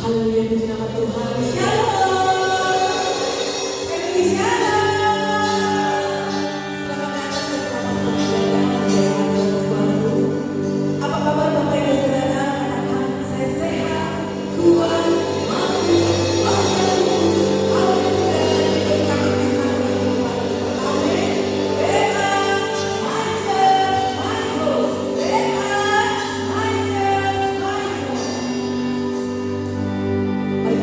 Haleluya, puji nama Tuhan. Shalom. Sekali shalom. Selamat datang dan selamat berjalan di dalam suatu. Apa kabar Bapak Ibu Saudara? Katakan saya sehat, kuat, mampu, bahagia. Haleluya, diberkati Tuhan. Amin. Bema, Master, Michael. Bema, Master, Michael. Mari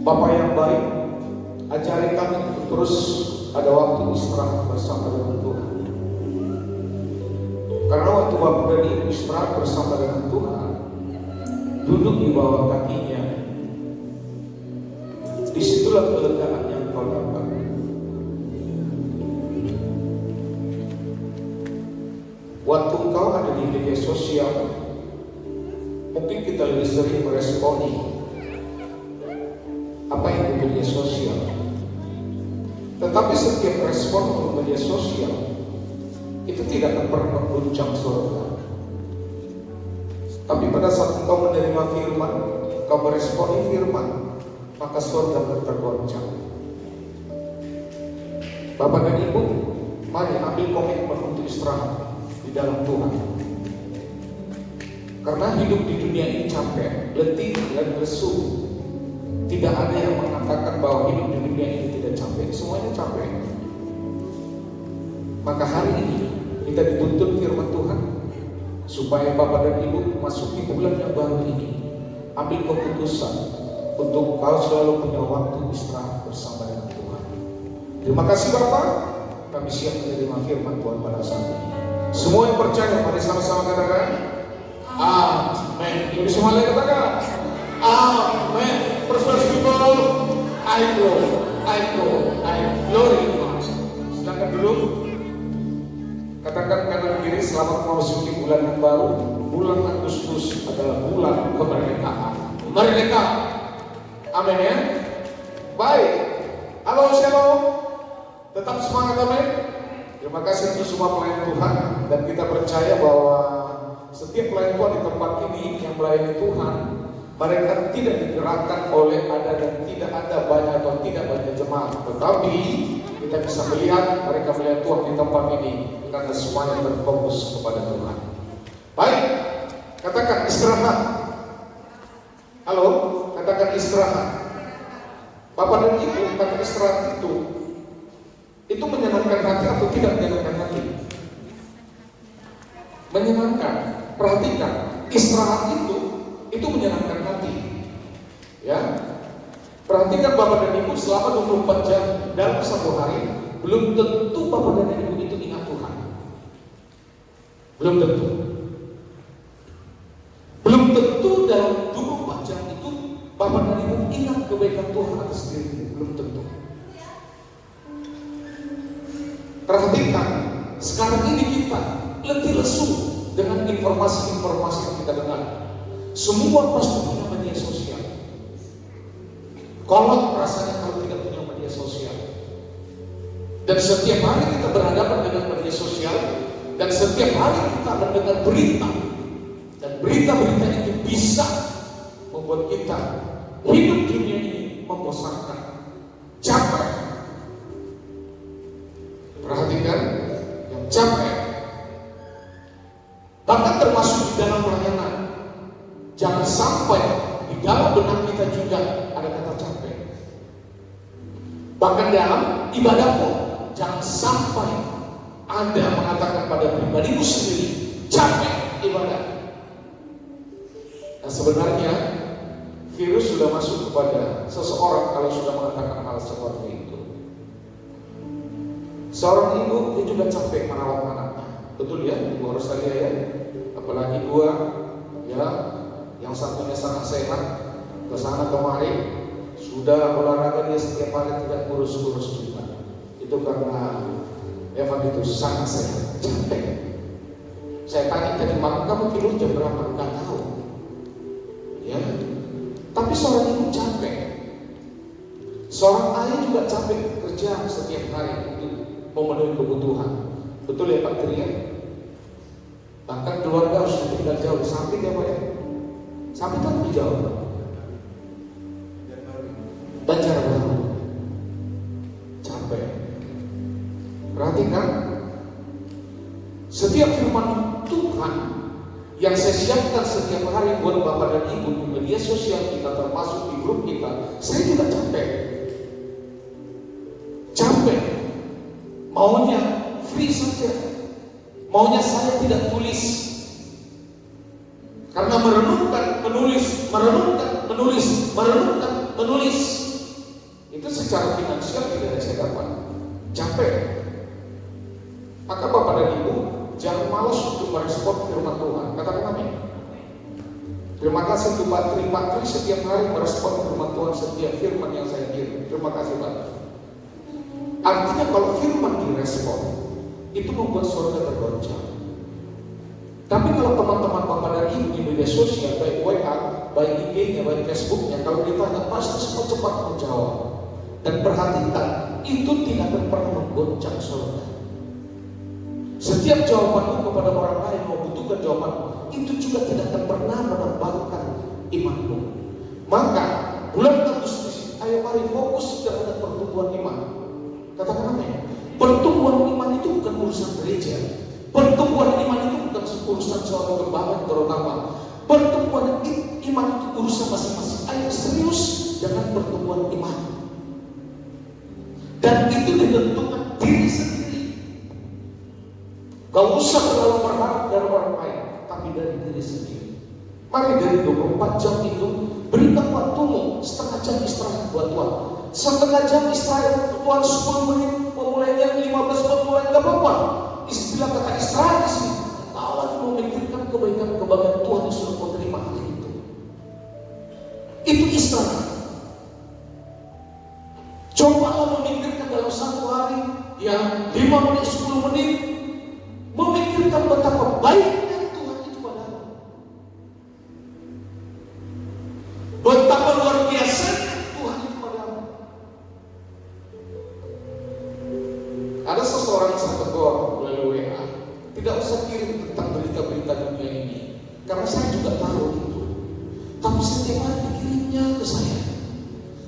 Bapa yang baik, ajari kami untuk terus ada waktu istirahat bersama dengan Tuhan. Karena waktu Bapak dan Ibu istirahat bersama dengan Tuhan, duduk di bawah kakinya, disitulah kelegaan yang kau dapat. Waktu kau ada di media sosial, mungkin kita lebih sering meresponi apa yang di media sosial. Tetapi setiap respon di media sosial itu tidak akan pernah mengguncang surga. Tapi pada saat engkau menerima firman, kau meresponi firman, maka surga akan tergoncang. Bapak dan Ibu, mari ambil komitmen untuk istirahat di dalam Tuhan. Karena hidup di dunia ini capek, letih dan lesu. Tidak ada yang mengatakan bahwa hidup di dunia ini tidak capek. Semuanya capek. Maka hari ini kita dituntut firman Tuhan supaya Bapak dan Ibu memasuki bulan yang baru ini, ambil keputusan untuk kau selalu punya waktu istirahat bersama dengan Tuhan. Terima kasih Bapak, kami siap menerima firman Tuhan pada saat ini. Semua yang percaya, mari sama-sama katakan amin. Jadi semua lagi katakan amin. First people, I glory. Silakan dulu. Katakan kanan kiri, selamat memasuki bulan yang baru. Bulan Agustus adalah bulan kemerdekaan. Merdeka. Amin ya. Baik. Halo shalom. Tetap semangat amin. Terima kasih untuk semua pelayan Tuhan, dan kita percaya bahwa setiap pelayan Tuhan di tempat ini yang melayani Tuhan, mereka tidak digerakkan oleh ada dan tidak ada banyak atau tidak banyak jemaat, tetapi kita bisa melihat mereka melihat Tuhan di tempat ini karena semuanya terfokus kepada Tuhan. Baik, katakan istirahat. Halo, katakan istirahat. Bapak dan Ibu, kata istirahat itu menyenangkan hati atau tidak menyenangkan hati? Menyenangkan. Perhatikan, istirahat itu menyenangkan hati. Ya. Perhatikan Bapak dan Ibu, selama 24 jam dalam satu hari, belum tentu Bapak dan Ibu itu ingat Tuhan. Belum tentu. Belum tentu dalam 24 jam itu Bapak dan Ibu ingat kebaikan Tuhan atas dirimu. Belum tentu. Perhatikan, sekarang ini kita letih lesu dengan informasi-informasi yang kita dengar. Semua pasti punya media sosial. Kolot rasanya kalau tidak punya media sosial. Dan setiap hari kita berhadapan dengan media sosial, dan setiap hari kita mendengar berita, dan berita-berita itu bisa membuat kita hidup dunia ini membosankan, capek. Perhatikan, yang capek, bahkan termasuk di dalam pelayanan. Jangan sampai di dalam benak kita juga ada kata capek. Bahkan dalam ibadah pun jangan sampai Anda mengatakan pada pribadimu sendiri capek ibadah. Nah, sebenarnya virus sudah masuk kepada seseorang kalau sudah mengatakan hal seperti itu. Seorang ibu dia juga capek merawat anaknya, betul ya, Ibu Rosalia ya. Apalagi dua ya, yang satunya sangat sehat, kesana kemari, sudah olahraga dia setiap hari, tidak kurus-kurus juga. Itu karena Evan itu sangat sehat, capek. Saya tanya tadi malam, kamu tidur jam berapa? Enggak tahu. Ya, tapi seorang ibu capek. Seorang ayah juga capek kerja setiap hari untuk memenuhi kebutuhan. Betul ya Pak Tri ya? Bahkan keluarga harus tinggal jauh. Samping ya Pak ya? Samping kan lebih jauh. Banjarbaru. Capek. Perhatikan, setiap firman Tuhan yang saya siapkan setiap hari buat Bapak dan Ibu di media sosial kita, termasuk di grup kita, saya juga capek. Capek. Maunya free saja. Maunya saya tidak tulis. Karena merenungkan, menulis, merenungkan, menulis, merenungkan, menulis. itu secara finansial tidak saya dapat, capek. Maka Bapak dan Ibu jangan malas untuk merespon firman Tuhan. Katakan amin. Terima kasih untuk Pak Tri. Pak Tri setiap hari merespon firman Tuhan, setiap firman yang saya kirim. Terima kasih Pak. Artinya kalau firman direspon, itu membuat surga tergoncang. Tapi kalau teman-teman Bapak dan Ibu di media sosial, baik WA, baik IG-nya, baik Facebook-nya, kalau ditanya pasti semua cepat menjawab. Dan perhatikan, itu tidak akan pernah menggoncang surga. Setiap jawabanmu kepada orang lain membutuhkan jawabanmu, itu juga tidak akan pernah menambahkan imanmu. Maka bulan Agustus, ayo mari fokus terhadap pertumbuhan iman. Katakan amin. Pertumbuhan iman itu bukan urusan gereja. Pertumbuhan iman itu bukan urusan seorang gembala terutama. Pertumbuhan iman itu urusan masing-masing. Ayo serius dengan pertumbuhan iman. Dan itu ditentukan diri sendiri. Gak usah terlalu berharap dari orang lain, tapi dari diri sendiri. Mari dari 24 jam itu berikan waktumu setengah jam istirahat buat Tuhan. Setengah jam istirahat Tuhan 10 menit, memulainya 15 menit mulai gak apa-apa. Istilah kata istirahat di sini, tahu lagi memikirkan kebaikan Tuhan yang sudah kau terima hari itu. Itu istirahat. Cobalah memikirkan dalam satu hari yang 5 menit, 10 menit, memikirkan betapa baiknya Tuhan itu padamu. Betapa luar biasa Tuhan itu padamu. Ada seseorang saya tegur melalui WA, tidak usah kirim tentang berita-berita dunia ini, karena saya juga tahu itu. Tapi setiap hari dikirimnya ke saya.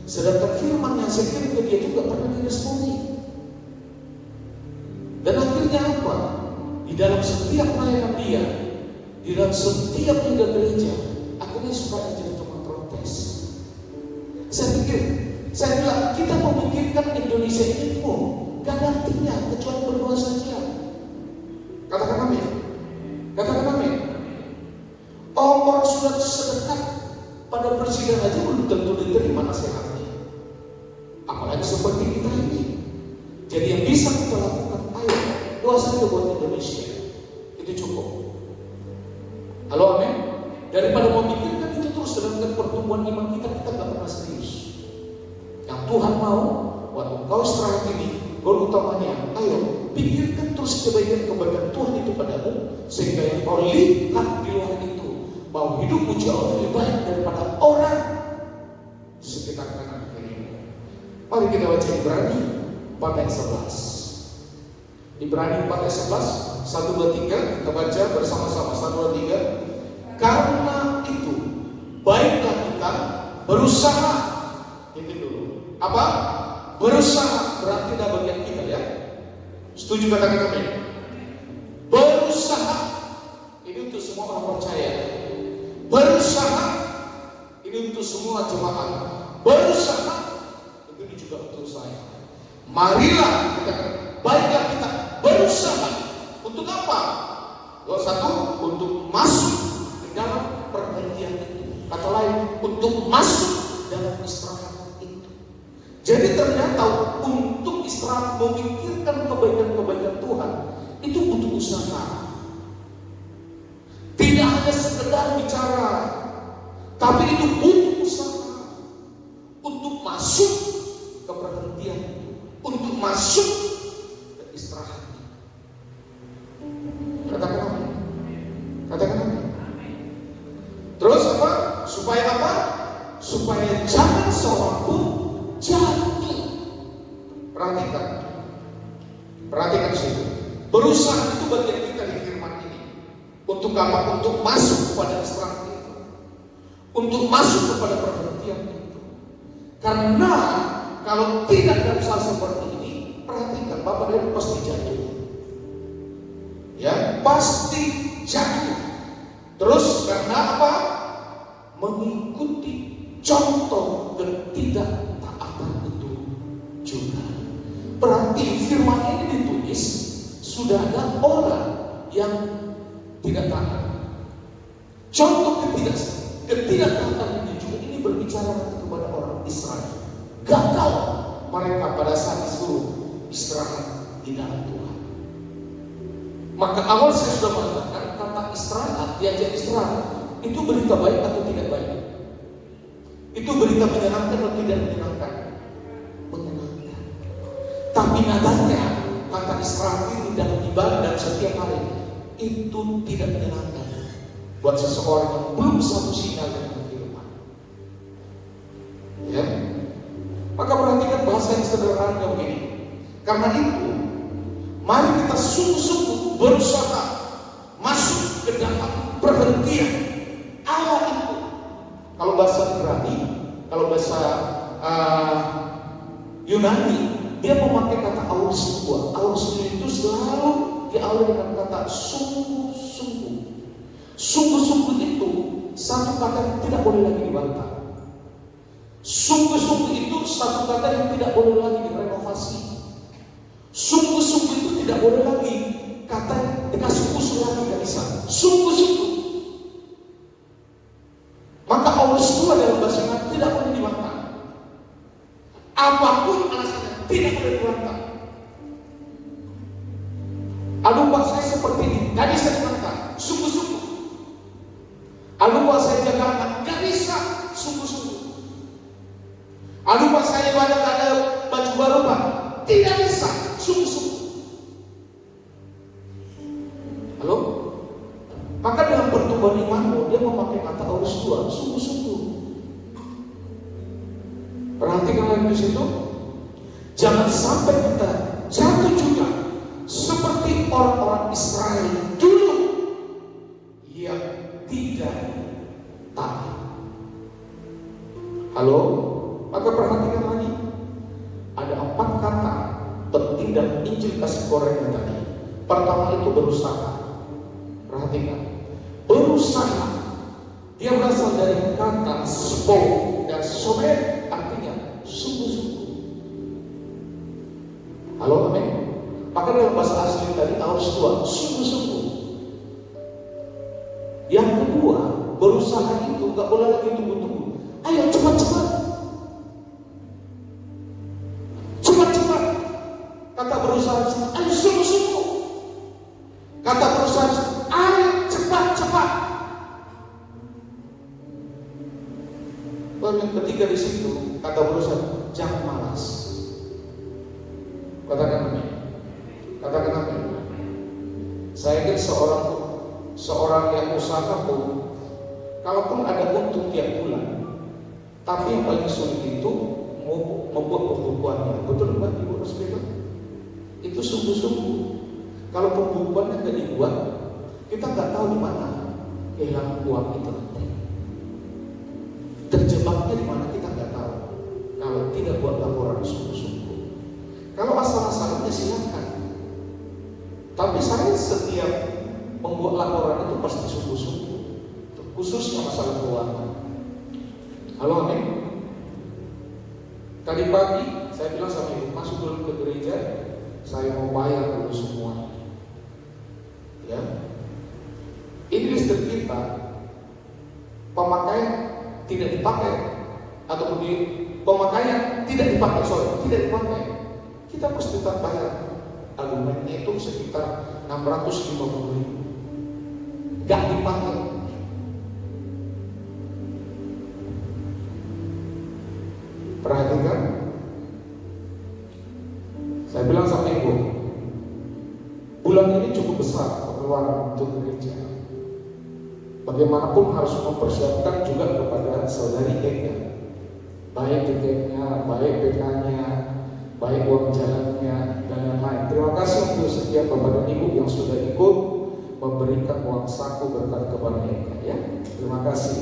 Sedangkan firman yang saya kirim ke dia juga pernah diresponi. Dan akhirnya apa? Di dalam setiap pelayanan dia, di dalam setiap tinggal gereja, akhirnya supaya jadi teman protes. Saya bilang, kita memikirkan Indonesia ini pun gak ada artinya kecuali berdoa saja. Katakan amin. Katakan amin. Orang sudah sedekat pada presiden aja belum tentu diterima nasihatnya. Apalagi seperti kita ini. Jadi yang bisa kita lakukan, ayo doa saja buat Indonesia. Itu cukup. Halo amin. Daripada memikirkan itu terus dengan pertumbuhan iman kita gak pernah serius. Yang Tuhan mau waktu kau istirahat ini, goal utamanya, ayo pikirkan terus kebaikan Tuhan itu padamu, sehingga yang kau lihat di luar itu bahwa hidupmu jauh lebih baik daripada orang di sekitar kanan kiri. Mari kita baca Ibrani 4 ayat 11. Ibrani 4 ayat 11, 1, 2, 3, kita baca bersama-sama, 1, 2, 3. Karena itu baiklah kita berusaha. Itu dulu. Apa? Berusaha, berarti dah bagian kita ya. Setuju kata-kata amin? Berusaha. Ini untuk semua orang percaya. Berusaha. Ini untuk semua jemaat. Berusaha. Ini juga untuk saya. Marilah kita, baiklah kita berusaha. Untuk apa? Satu, untuk masuk ke dalam perjanjian itu. Kata lain, untuk masuk dalam istirahat itu. Jadi ternyata untuk istirahat, memikirkan kebaikan-kebaikan Tuhan, itu butuh usaha. Tidak hanya sekedar bicara, tapi itu butuh usaha untuk masuk ke perhentian, untuk masuk ke istirahat. Katakan amin. Katakan amin. Terus apa? Supaya apa? Supaya jangan seorang pun jatuh. Perhatikan. Perhatikan situ. Berusaha itu bagian kita di firman ini. Untuk apa? Untuk masuk kepada istirahat itu. Untuk masuk kepada perhentian itu. Karena kalau tidak ada usaha seperti ini, perhatikan, Bapak dan Ibu pasti jatuh. Ya, pasti jatuh. Terus karena apa? Mengikuti contoh ketidaktaatan itu juga. Berarti firman ini ditulis sudah ada orang yang tidak taat. Contoh ketidaktaatan ini juga ini berbicara kepada orang Israel. Gagal mereka pada saat disuruh istirahat di dalam Tuhan. Maka awal saya sudah mengatakan kata istirahat, diajak istirahat, itu berita baik atau tidak baik? Itu berita menyenangkan atau tidak menyenangkan? Menyenangkan. Tapi nadanya kata istirahat ini dalam ibadah dan setiap hari itu tidak menyenangkan buat seseorang yang belum satu sinyal dengan kehidupan. Ya, maka perhatikan bahasa yang sederhana begini. Karena itu, mari kita sungguh-sungguh berusaha masuk ke dalam perhentian Allah itu. Kalau bahasa Ibrani, kalau bahasa Yunani, dia memakai kata auristua. Auristua itu selalu diawali dengan kata sungguh-sungguh. Sungguh-sungguh itu satu kata yang tidak boleh lagi dibantah. Sungguh-sungguh itu satu kata yang tidak boleh lagi direnovasi. Sungguh-sungguh itu tidak boleh lagi kata yang dikasih usul lagi, gak bisa. Sungguh-sungguh. Maka auristua dalam bahasa Yunani tidak boleh dibantah. Apapun alasannya tidak boleh dibantah. Aduh Pak, saya seperti ini, gak bisa dibantah. Sungguh-sungguh. Aduh Pak, saya jaga anak, gak bisa. Sungguh-sungguh. Aduh Pak, saya ibadah gak ada baju baru Pak, tidak bisa. Sungguh-sungguh. Halo? Maka dalam pertumbuhan imanmu dia memakai kata auristua, sungguh-sungguh. Perhatikan lagi di situ. Jangan sampai kita jatuh juga seperti orang-orang Israel dulu yang tidak taat. Halo? Maka perhatikan lagi. Ada 4 kata penting dalam Injil kasih goreng tadi. Pertama itu berusaha. Perhatikan. Berusaha. Dia berasal dari kata spo dan sober, artinya sungguh-sungguh. Halo, amin. Maka dalam bahasa asli tadi auristua, sungguh-sungguh. Yang kedua, berusaha itu gak boleh lagi tunggu-tunggu. Ayo cepat-cepat. Cepat-cepat. Kata berusaha, ayo sungguh-sungguh. Kata berusaha, ayo cepat-cepat. Lalu yang ketiga di situ, kata berusaha, jangan malas. Katakan amin. Katakan amin. Saya ingin seorang yang usaha pun, kalaupun ada untung tiap bulan, tapi yang paling sulit itu membuat pembukuannya. Betul Mbak Ibu Rospita? Itu sungguh-sungguh. Kalau pembukuannya tidak dibuat, kita nggak tahu di mana kehilangan uang itu nanti. Terjebaknya di mana kita nggak tahu. Kalau tidak buat laporan sungguh-sungguh. Kalau asal-asalnya silakan. Tapi saya setiap membuat laporan itu pasti sungguh-sungguh. Khususnya masalah keuangan. Halo amin. Tadi pagi saya bilang sama ibu, masuk dulu ke gereja, saya mau bayar dulu semua. Ya, ini listrik kita pemakaian tidak dipakai atau pemakaian tidak dipakai, tidak dipakai. Kita pasti tetap bayar. Argumennya itu sekitar 650.000. Gak dipakai. Perhatikan. Saya bilang sama ibu, bulan ini cukup besar pengeluaran untuk gereja. Bagaimanapun harus mempersiapkan juga kepada saudari Eka, baik tiketnya, baik PK-nya, baik uang jalannya dan lain-lain. Terima kasih untuk setiap bapak dan ibu yang sudah ikut memberikan uang saku berkat kepada Eka. Ya, terima kasih.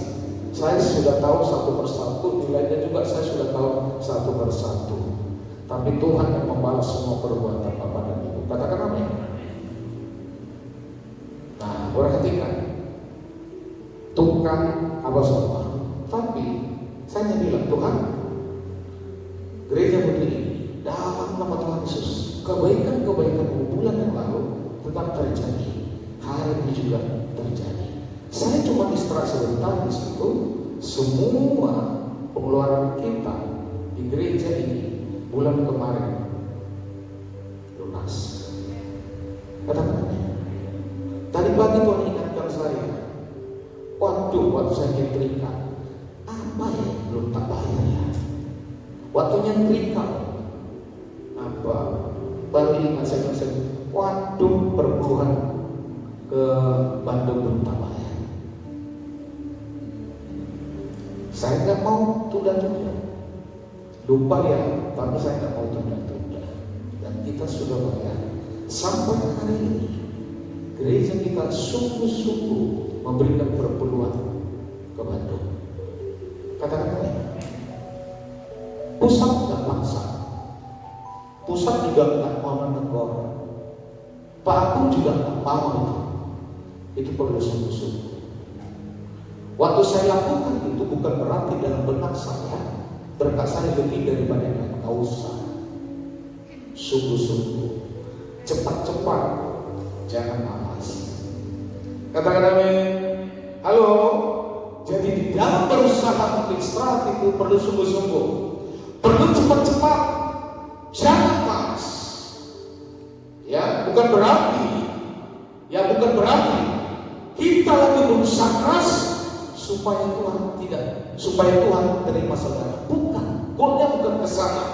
Saya sudah tahu satu persatu, nilainya juga saya sudah tahu satu persatu. Tapi Tuhan yang membalas semua perbuatan bapak dan ibu. Katakan amin. Nah, perhatikan. Tukang apa semua. Tapi saya bilang, Tuhan, gereja putri ini dalam nama Tuhan Yesus, kebaikan-kebaikan bulan yang lalu tetap terjadi, hari ini juga terjadi. Saya cuma istirahat sebentar di situ. Semua pengeluaran kita di gereja ini bulan bulan kemarin lunas. Katakan, tadi pagi Tuhan ingatkan saya, waduh, waktu saya nyetrika, apa ya belum tak bayar ya? Waktu nyetrika, apa? Baru ingat saya, waduh, perpuluhan ke Bandung belum tak bayar. Saya nggak mau tunda-tunda, lupa ya, tapi saya nggak mau tunda-tunda. Dan kita sudah bayar. Sampai hari ini gereja kita sungguh-sungguh memberikan perpuluhan ke Bandung. Katakan pusat nggak paksa, pusat juga nggak mau menegur, Pak Agung juga nggak mau itu perlu sungguh-sungguh. Waktu saya lakukan itu bukan berarti dalam benak saya berkat saya lebih daripada yang lain. Nggak usah, sungguh-sungguh, cepat-cepat, jangan malas. Katakan amin. Halo. Jadi di dalam berusaha untuk istirahat itu perlu sungguh-sungguh, perlu cepat-cepat, jangan malas. Ya, bukan berarti kita lagi berusaha keras supaya Tuhan terima saudara. Bukan, goalnya bukan ke sana.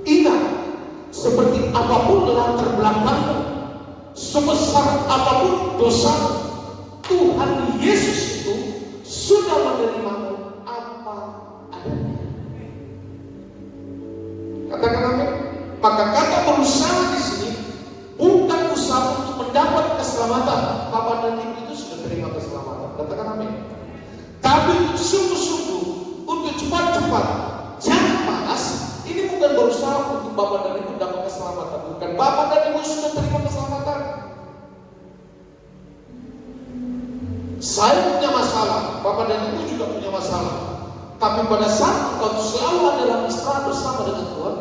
Ingat, seperti apapun latar belakangmu, sebesar apapun dosa, Tuhan Yesus itu sudah menerimamu apa adanya. Katakan amin. Maka kata berusaha di sini bukan usaha untuk mendapat keselamatan. Bapak dan Ibu itu sudah terima keselamatan. Katakan amin. Tapi sungguh-sungguh untuk cepat-cepat, jangan malas. Ini bukan berusaha untuk Bapak dan Ibu dapat keselamatan. Bukan, Bapak dan Ibu sudah terima keselamatan. Saya punya masalah, Bapak dan Ibu juga punya masalah. Tapi pada saat engkau selalu ada dalam istirahat bersama dengan Tuhan,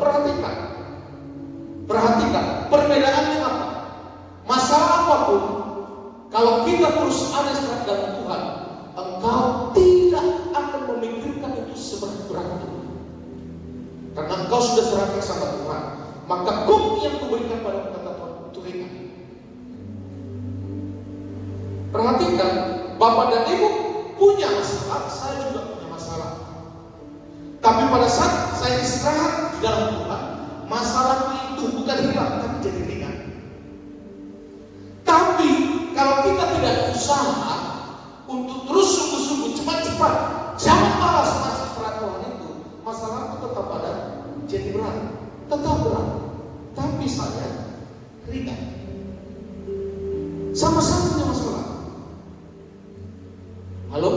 perhatikan perbedaannya apa? Masalah apapun, kalau kita terus ada istirahat dalam Tuhan, engkau tidak akan memikirkan itu seberat-berat. Karena engkau sudah serahkan sama Tuhan, maka bukti yang kuberikan pada kata Tuhan itu ringan. Perhatikan, Bapak dan Ibu punya masalah, saya juga punya masalah. Tapi pada saat saya istirahat di dalam Tuhan, masalah itu bukan hilang, tapi jadi ringan. Tapi kalau kita tidak usaha untuk terus sungguh-sungguh, cepat-cepat, jangan malas masuk istirahat Tuhan itu, masalah itu tetap ada, jadi berat, tetap berat. Tapi saya ringan. Sama-sama punya masalah. Halo?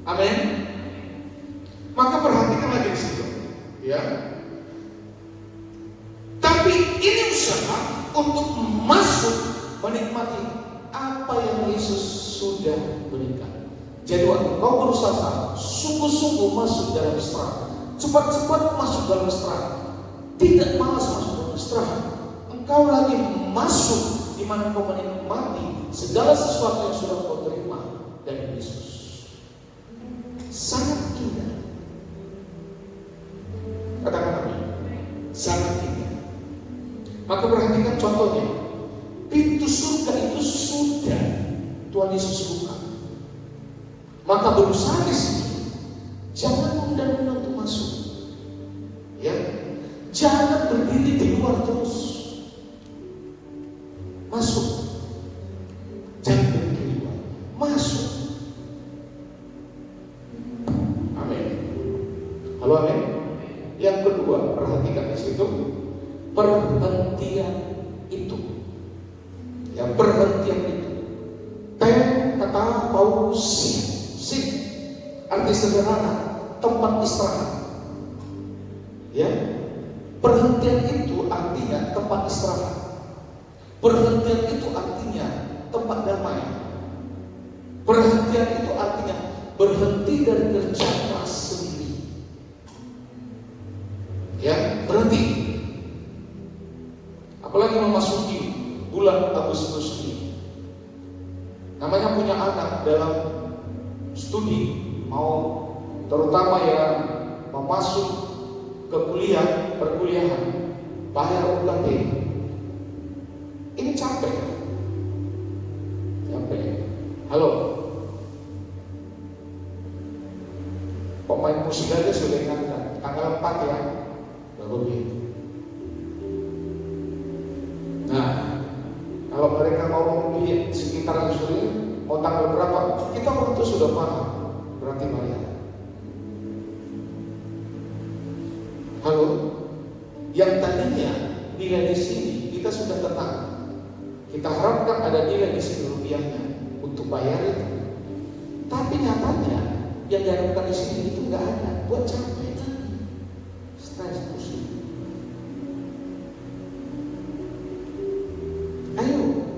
Amin? Maka perhatikan lagi di situ, ya. Tapi ini usaha untuk masuk menikmati apa yang Yesus sudah berikan. Jadi waktu kau berusaha sungguh-sungguh masuk dalam istirahat, cepat-cepat masuk dalam istirahat, tidak malas masuk dalam istirahat, engkau lagi masuk di mana kau menikmati segala sesuatu yang sudah kau terima dari Yesus. Sangat indah. Katakan amin. Sangat indah. Maka perhatikan contohnya. Pintu surga itu sudah Tuhan Yesus buka. Maka berusaha di sini, jangan menunda-nunda untuk masuk. Ya, jangan berdiri di luar terus. Masuk. Jangan berdiri di luar. Masuk. Amin. Halo, amin. Yang kedua, perhatikan di situ perhentian itu. Ya, perhentian itu. Kata Paulus, sit, arti sederhana, tempat istirahat. Ya, perhentian itu artinya tempat istirahat. Perhentian itu artinya tempat damai. Perhentian itu artinya berhenti dari kerja keras sendiri. Ya, berhenti. Apalagi memasuki bulan Agustus ini. Namanya punya anak dalam studi, mau terutama yang mau masuk ke perkuliahan, bayar UKT. Ini capek. Halo, pemain musik aja sudah ingatkan tanggal 4 ya, baru begitu. Nah, kalau mereka ngomong di sekitaran sini mau tanggal berapa, kita waktu sudah paham, berarti bayar. Halo, yang tadinya nilai di sini kita sudah tenang, kita harapkan ada nilai di sini rupiahnya untuk bayar itu, tapi nyatanya yang diharapkan di sini itu nggak ada, buat capek lagi, stres pusing. Ayo,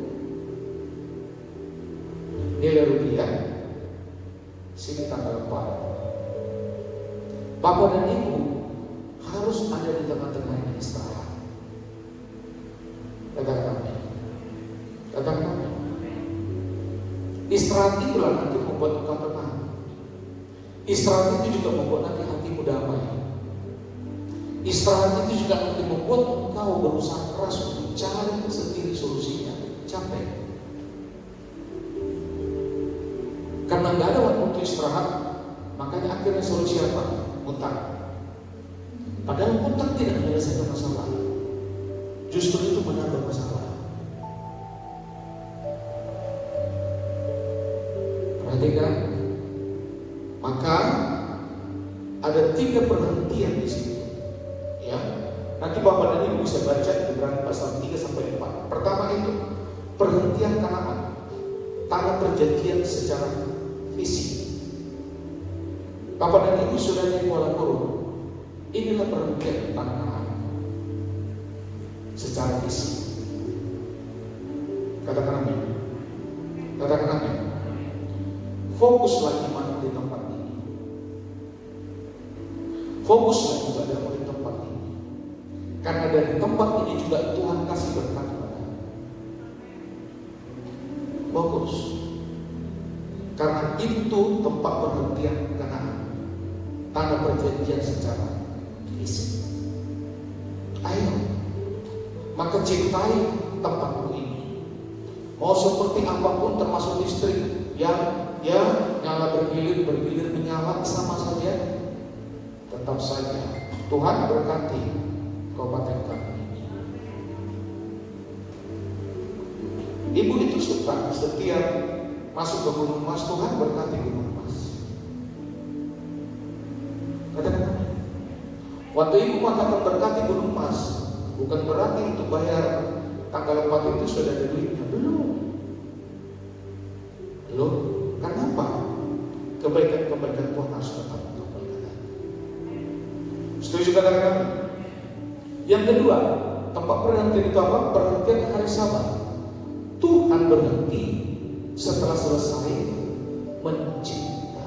nilai rupiah sini tanggal 4. Bapak dan Ibu harus ada di tengah-tengah yang istirahat. Katakan amin. Katakan amin. Istirahat itulah nanti membuat engkau tenang. Istirahat itu juga membuat nanti hatimu damai. Istirahat itu juga nanti membuat engkau berusaha keras untuk cari sendiri solusinya. Capek. Karena nggak ada waktu untuk istirahat, makanya akhirnya solusi apa? Utang. Padahal utang tidak menyelesaikan masalah, justru itu menambah masalah. Perhatikan, maka ada 3 perhentian di sini. Ya, nanti Bapak dan Ibu bisa baca Ibrani pasal 3-4. Pertama itu perhentian Kanaan, tanah perjanjian secara fisik. Bapak dan Ibu sudah di Kuala Lumpur. Inilah perhentian tanah Kanaan secara fisik. Katakan amin. Katakan amin. Fokuslah iman di tempat ini. Fokuslah ibadahmu di tempat ini. Karena dari tempat ini juga Tuhan kasih berkat kepadamu. Fokus. Karena itu tempat perhentian Kanaan, tanah perjanjian secara fisik. Ayo, maka cintai tempatmu ini. Mau seperti apapun, termasuk listrik yang nyala bergilir menyala sama saja, tetap saja Tuhan berkati kabupaten kami ini. Ibu itu suka setiap masuk ke Gunung Mas, Tuhan berkati Gunung Mas. Katakan, waktu ibu mengatakan berkati Gunung Mas, bukan berarti untuk bayar tanggal 4 itu sudah ada duitnya, belum. Kenapa? Kebaikan-kebaikan Tuhan harus tetap berkata. Setuju katakan? Yang kedua, tempat perhentian itu apa? Perhentian hari Sabat. Tuhan berhenti setelah selesai mencipta.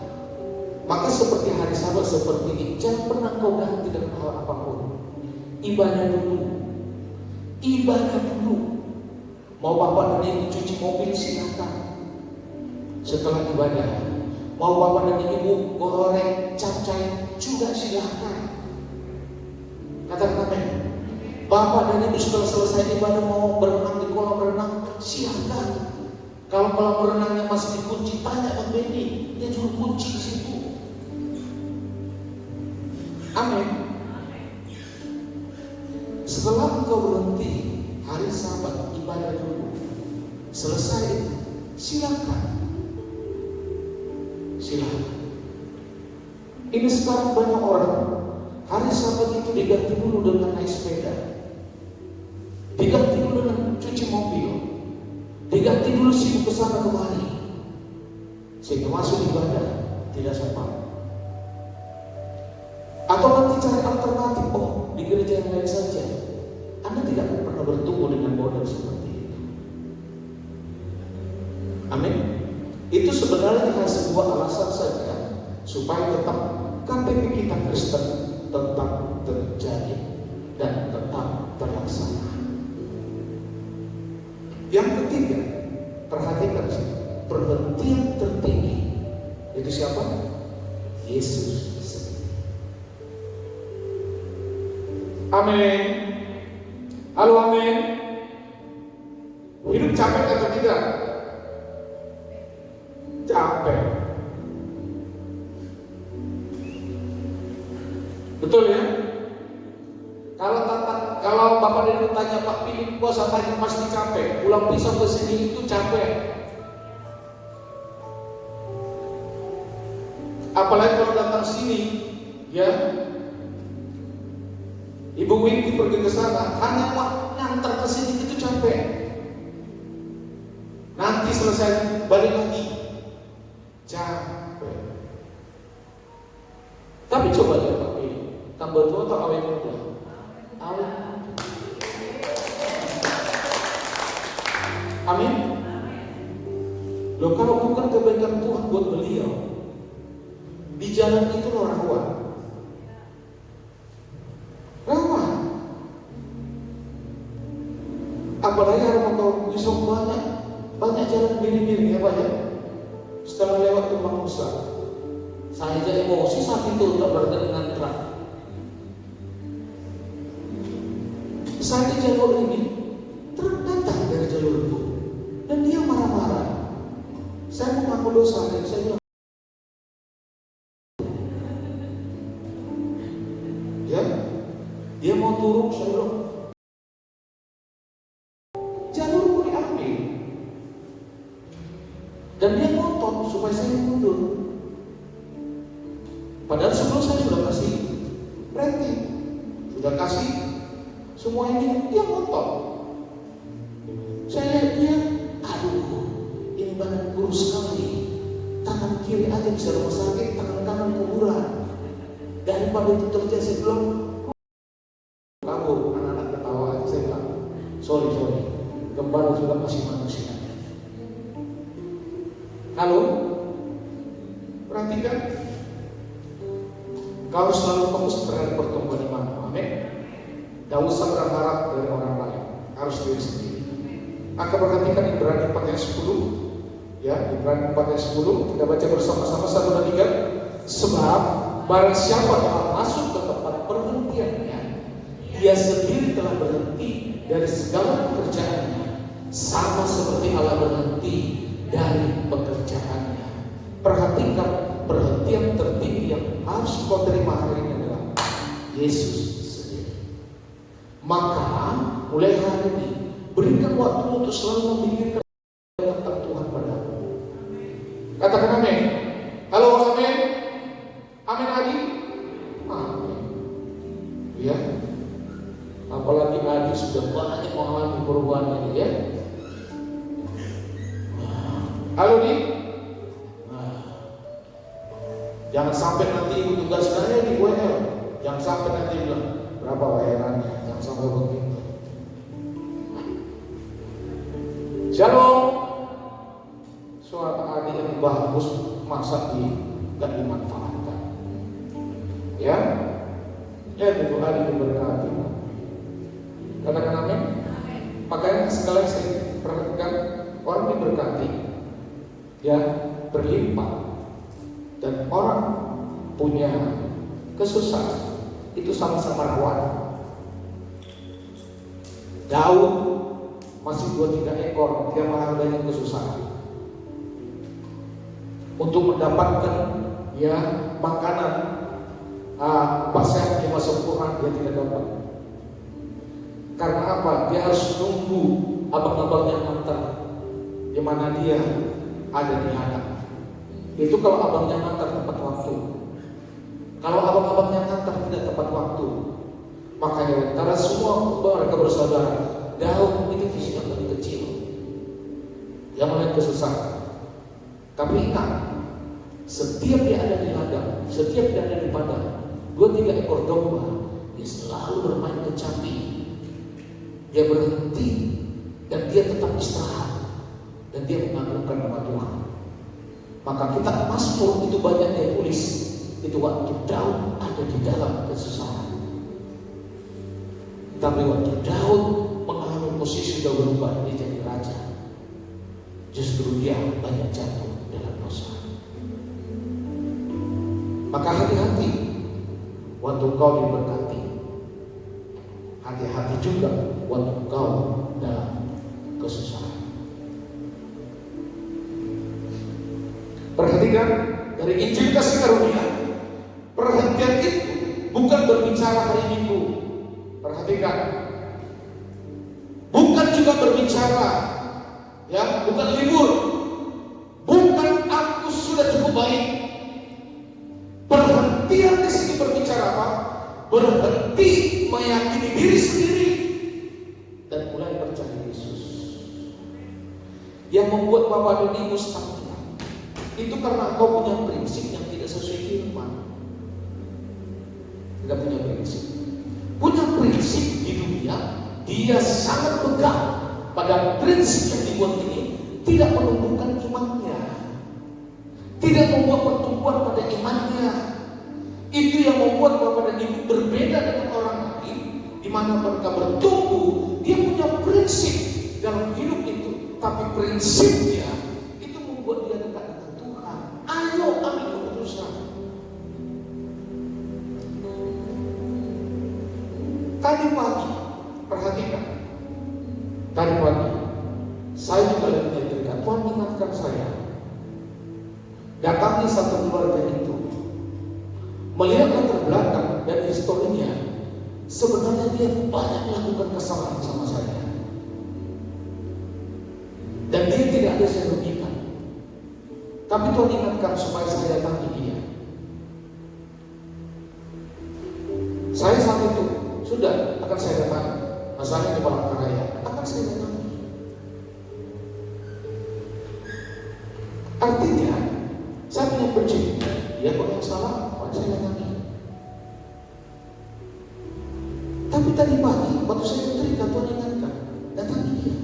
Maka seperti hari Sabat seperti ini, jangan pernah kau ganti dengan hal apapun. Ibadah dulu. Ibadah dulu. Mau Bapak dan Ibu cuci mobil silakan. Setelah ibadah, mau Bapak dan Ibu goreng capcay juga silakan. Katakan amin. Bapak dan Ibu setelah selesai ibadah mau berenang di kolam renang, silakan. Kalau kolam renangnya masih dikunci, tanya Bang Benny, dia juru kunci di situ. Amin. Setelah engkau berhenti hari Sabat ibadah dulu, selesai silakan. Silakan. Ini sekarang banyak orang hari Sabat itu diganti dulu dengan naik sepeda, diganti dulu dengan cuci mobil, diganti dulu sibuk kesana kemari, sehingga masuk ibadah tidak sempat. Atau nanti cari alternatif, di gereja yang lain saja. Anda tidak pernah bertemu dengan model seperti itu. Amin. Itu sebenarnya hanya sebuah alasan saja supaya tetap KTP kita Kristen tetap terjadi dan tetap terlaksana. Yang ketiga, perhatikan perhentian tertinggi itu siapa? Yesus. Amin. Halo, amin. Hidup capek atau tidak? Capek. Betul ya? Kalau Bapak dan Ibu tanya, Pak Philip puasa tadi pasti capek. Pulang pisau ke sini itu capek. Apalagi kalau datang sini, ya. Ibu Winky pergi ke sana, hanya ngantar ke sini itu capek. Nanti selesai balik lagi, capek. Tapi coba lihat Pak Philip, tambah tua atau awet muda? Awet. Amin. Loh, kalau bukan kebaikan Tuhan buat beliau, di jalan itu rawan. Apalagi kalau bisa banyak jalan miring-miring ya Pak ya. Setelah lewat Tumpang Musa, saya aja emosi saat itu tak berada dengan truk. Saya di jalur ini, truk datang dari jalur itu, dan dia marah-marah. Saya mengaku dosa dan saya bilang, ya, dia mau turun, saya bilang, jalurku diambil, dan dia ngotot supaya saya mundur. Padahal sebelum saya sudah kasih rating, sudah kasih semua ini, dia ngotot. Saya lihat dia, aduh, ini badan kurus sekali, tangan kiri aja bisa rumah sakit, tangan kanan kuburan. Daripada itu terjadi, saya bilang, kabur, anak-anak ketawa aja. Saya bilang, sorry, gembala juga masih manusia. Halo, perhatikan, kau selalu fokus terhadap pertumbuhan iman. Amin. Tidak usah berharap dari orang lain, harus diri sendiri. Akan perhatikan Ibrani 4 ayat 10. Ya, Ibrani 4 ayat 10. Kita baca bersama-sama 1 dan 3. Sebab barang siapa telah masuk ke tempat perhentiannya, ia sendiri telah berhenti dari segala pekerjaannya, sama seperti Allah berhenti dari pekerjaannya. Perhatikan, perhentian tertinggi yang harus kau terima hari ini adalah Yesus sendiri. Maka mulai hari ini berikan waktu untuk selalu memikirkan tentang Tuhan padamu. Katakan amin. Halo, amin. Amin Adi. Amin. Ya. Apalagi Adi sudah banyak mengalami perubahan ini ya. Halo Di. Jangan sampai nanti ibu tugasnya di WL. Jangan sampai nanti bilang berapa bayarannya. Jangan sampai begitu. Shalom. Suara Adi yang bagus masa gak dimanfaatkan. Ya. Ya itu Adi diberkati. Katakan amin. Makanya sekali saya perhatikan orang diberkati, ya berlimpah, dan orang punya kesusahan itu sama-sama rawan. Daud masih 2-3 ekor, dia malah banyak kesusahan. Untuk mendapatkan ya makanan pasien yang sempurna dia tidak dapat. Karena apa? Dia harus nunggu abang-abangnya ngantar, di mana dia ada di hadap. Itu kalau abangnya ngantar tepat waktu. Kalau abang-abangnya ngantar tidak tepat waktu, makanya antara semua mereka bersaudara, Daud itu visinya paling kecil, yang melihat kesusahan. Tapi ingat, setiap dia ada di ladang, setiap dia ada di padang, 2-3 ekor domba, dia selalu bermain kecapi. Dia berhenti dan dia tetap istirahat dan dia mengagungkan nama Tuhan. Maka kitab Mazmur itu banyak dia tulis itu waktu Daud ada di dalam kesusahan. Tapi waktu Daud mengalami posisi sudah berubah, dia jadi raja, justru dia banyak jatuh dalam dosa. Maka hati-hati waktu kau diberkati. hati-hati juga waktu kau dalam kesusahan. Perhatikan dari Injil kasih karunia, perhatian itu bukan berbicara hari Minggu. Perhatikan, bukan juga berbicara bukan libur, bukan aku sudah cukup baik. Perhentian di sini berbicara apa? Berhenti meyakini diri sendiri dan mulai percaya Yesus. Yang membuat Bapak dan Ibu stagnan itu karena engkau punya prinsip yang tidak sesuai firman. Tidak punya prinsip. Punya prinsip di dunia, dia sangat pegang pada prinsip yang dibuat ini, tidak menumbuhkan imannya, tidak membuat pertumbuhan pada imannya. Itu yang membuat Bapak dan Ibu berbeda dengan orang lain, di mana mereka bertumbuh, dia punya prinsip dalam hidup itu, tapi prinsipnya itu membuat dia dekat dengan Tuhan. Ayo ambil keputusan. Tadi pagi, perhatikan, tadi pagi saya juga lagi menyampaikan, Tuhan ingatkan saya, datangi satu keluarga itu, melihat latar belakang dan historinya, sebenarnya dia banyak melakukan kesalahan sama saya, dan dia tidak ada saya rugikan. Tapi Tuhan ingatkan supaya saya datangi dia. Saya saat itu sudah akan saya datangi, masalahnya di Palangkaraya akan saya datangi. Artinya saya punya prinsip, dia kok yang salah, akan saya datangi. Tapi tadi pagi waktu saya cerita, Tuhan ingatkan, datangi dia.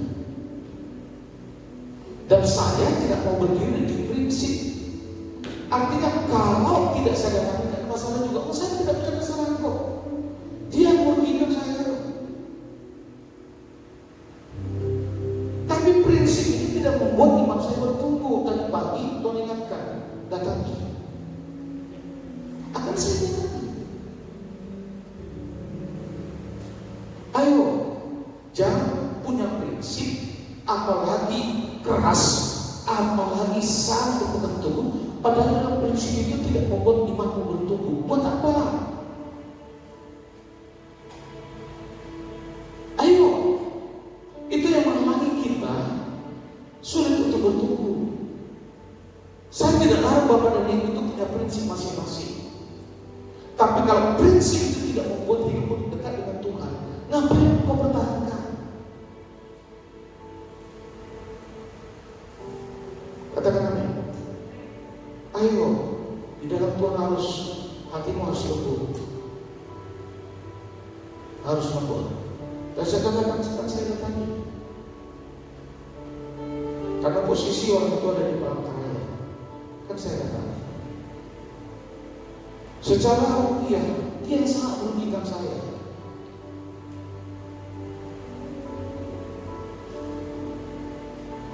Dan saya tidak mau berdiri di prinsip. Artinya kalau tidak saya datangi, tidak masalah juga. Saya tidak punya kesalahan kok. Dia merugikan saya. Tapi prinsip ini tidak membuat iman saya bertumbuh. Tadi pagi Tuhan ingatkan, datangi. Akan saya datangi. Ayo, jangan punya prinsip, apalagi keras, apalagi sangat berpegang teguh. Padahal dalam prinsip itu tidak membuat imanmu bertumbuh. Buat apa? Ayo, itu yang menghalangi kita sulit untuk bertumbuh. Saya tidak larang Bapak dan Ibu itu punya prinsip masing-masing. Tapi kalau prinsip itu tidak membuat hidupmu dekat dengan Tuhan, ngapain kau pertahankan? Katakan amin. Ayo, di dalam Tuhan harus, hatimu harus lembut, harus lembut. Dan saya katakan, sekarang saya datangi. Karena posisi orang itu ada di Palangkaraya, kan saya datangi. Secara rupiah, dia sangat merugikan saya.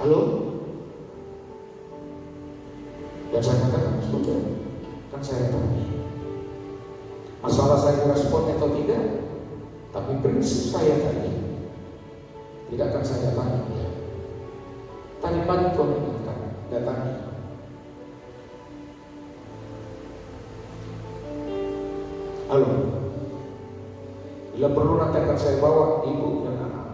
Halo? Dan saya katakan, sudah, kan saya datangi. Masalah saya respon atau tidak, tapi prinsip saya tadi tidak akan saya datangi dia. Tadi pagi Tuhan ingatkan, datangi. Halo, bila perlu nanti akan saya bawa ibu dan anak.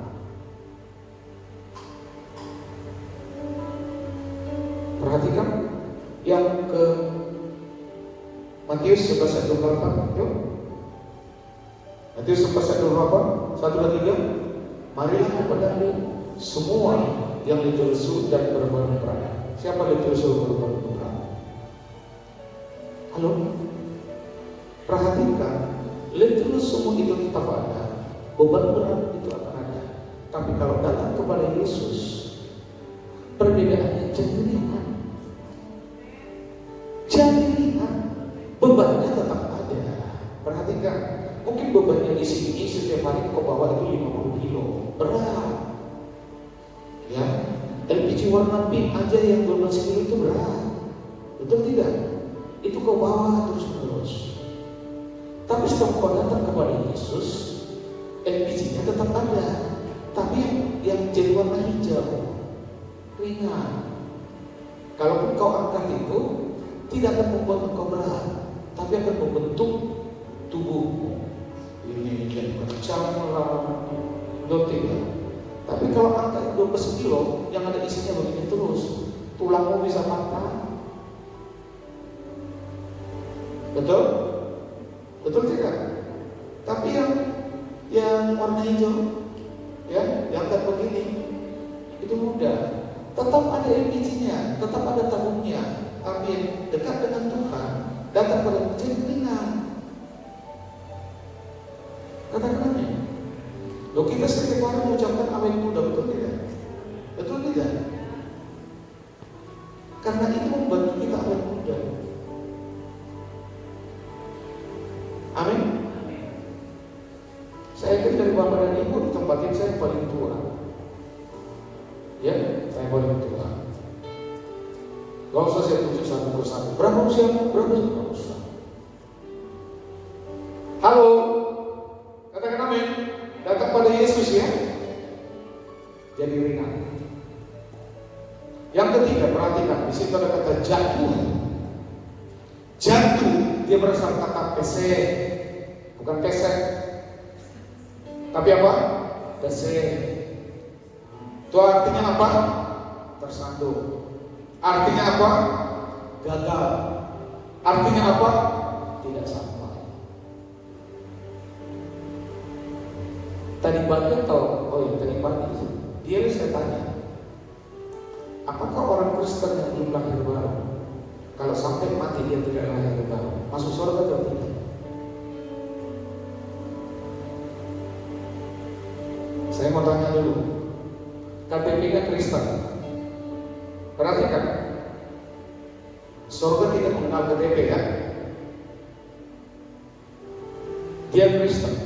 Perhatikan yang ke Matius 11 ayat 28. Yuk, Matius 11 ayat 28, 1, 2, 3. Marilah kepadamu semua yang letih lesu dan berbeban berat. Siapa letih lesu dan berbeban berat? Halo? Perhatikan, letih lesu itu tetap ada, beban berat itu akan ada. Tapi kalau datang kepada Yesus, perbedaannya jadi ringan. Jadi ringan, bebannya tetap ada. Perhatikan, mungkin bebannya di sini setiap hari kau bawa itu 50 kilo, berat. Ya, LPG warna pink aja yang 12 kilo itu berat. Betul tidak? Itu kau bawa terus menerus. Tapi setelah kau datang kepada Yesus, LPG-nya tetap ada, tapi yang jadi warna hijau, ringan. Kalaupun kau angkat itu, tidak akan membuat engkau berat, tapi akan membentuk tubuhmu. Ini yang bercamlah, tidak. Tapi kalau angkat 12 kilo, yang ada isinya begini terus, tulangmu bisa patah. Betul? Betul tidak? Tapi yang warna hijau, ya, yang angkat begini, itu mudah. Tetap ada LPG-nya, tetap ada tabungnya. Tapi dekat dengan Tuhan, datang pada menjadi ringan. Katakan amin. Loh, kita setiap hari mengucapkan amin muda, betul tidak? Betul tidak? Karena itu membantu kita amin muda. Amin. Saya yakin dari Bapak dan Ibu di tempat ini saya paling tua. Ya, saya paling tua. Gak usah saya tunjuk satu persatu. Berapa usiamu? Berapa usia? Halo, katakan amin. Datang pada Yesus ya. Jadi ringan. Yang ketiga, perhatikan di situ ada kata jatuh. Jatuh dia berasal kata pesek, bukan pesek. Tapi apa? Pesek. Itu artinya apa? Tersandung. Artinya apa? Gagal. Artinya apa? Tidak sampai. Tadi pagi tadi pagi dia saya tanya, apakah orang Kristen yang belum lahir baru, kalau sampai mati dia tidak lahir baru, masuk surga atau tidak? Saya mau tanya dulu, KTP-nya Kristen. Perhatikan, surga tidak mengenal KTP ya. Dia Kristen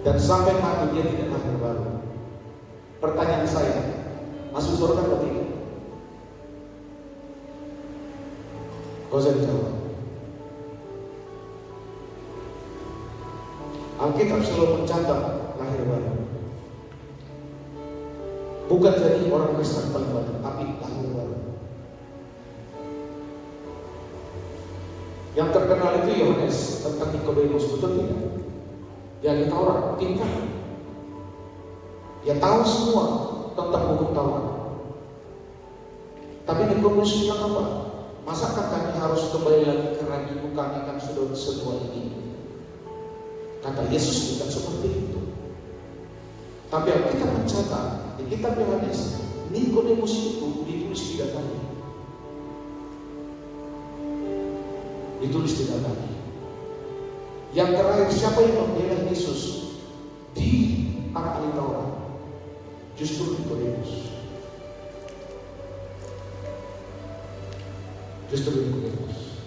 dan sampai mati dia tidak lahir baru. Pertanyaan saya, masuk surga atau tidak? Kau usah dijawab. Alkitab selalu mencatat lahir baru. Bukan jadi orang Kristen paling banyak, tapi lahir baru. Yang terkenal itu Yohanes tentang Nikodemus, betul tidak? Dia Taurat, tingkat. Dia tahu semua tentang hukum Taurat. Tapi Nikodemus bilang apa? Masakah kami harus kembali lagi ke ragimu, kami kan sudah setua ini? Kata Yesus bukan seperti itu. Tapi Alkitab mencatat di kitab Yohanes, Nikodemus itu ditulis 3 kali. Ditulis 3 kali. Yang terakhir, siapa yang membela Yesus di para ahli Taurat? Justru Nikodemus. Justru Nikodemus.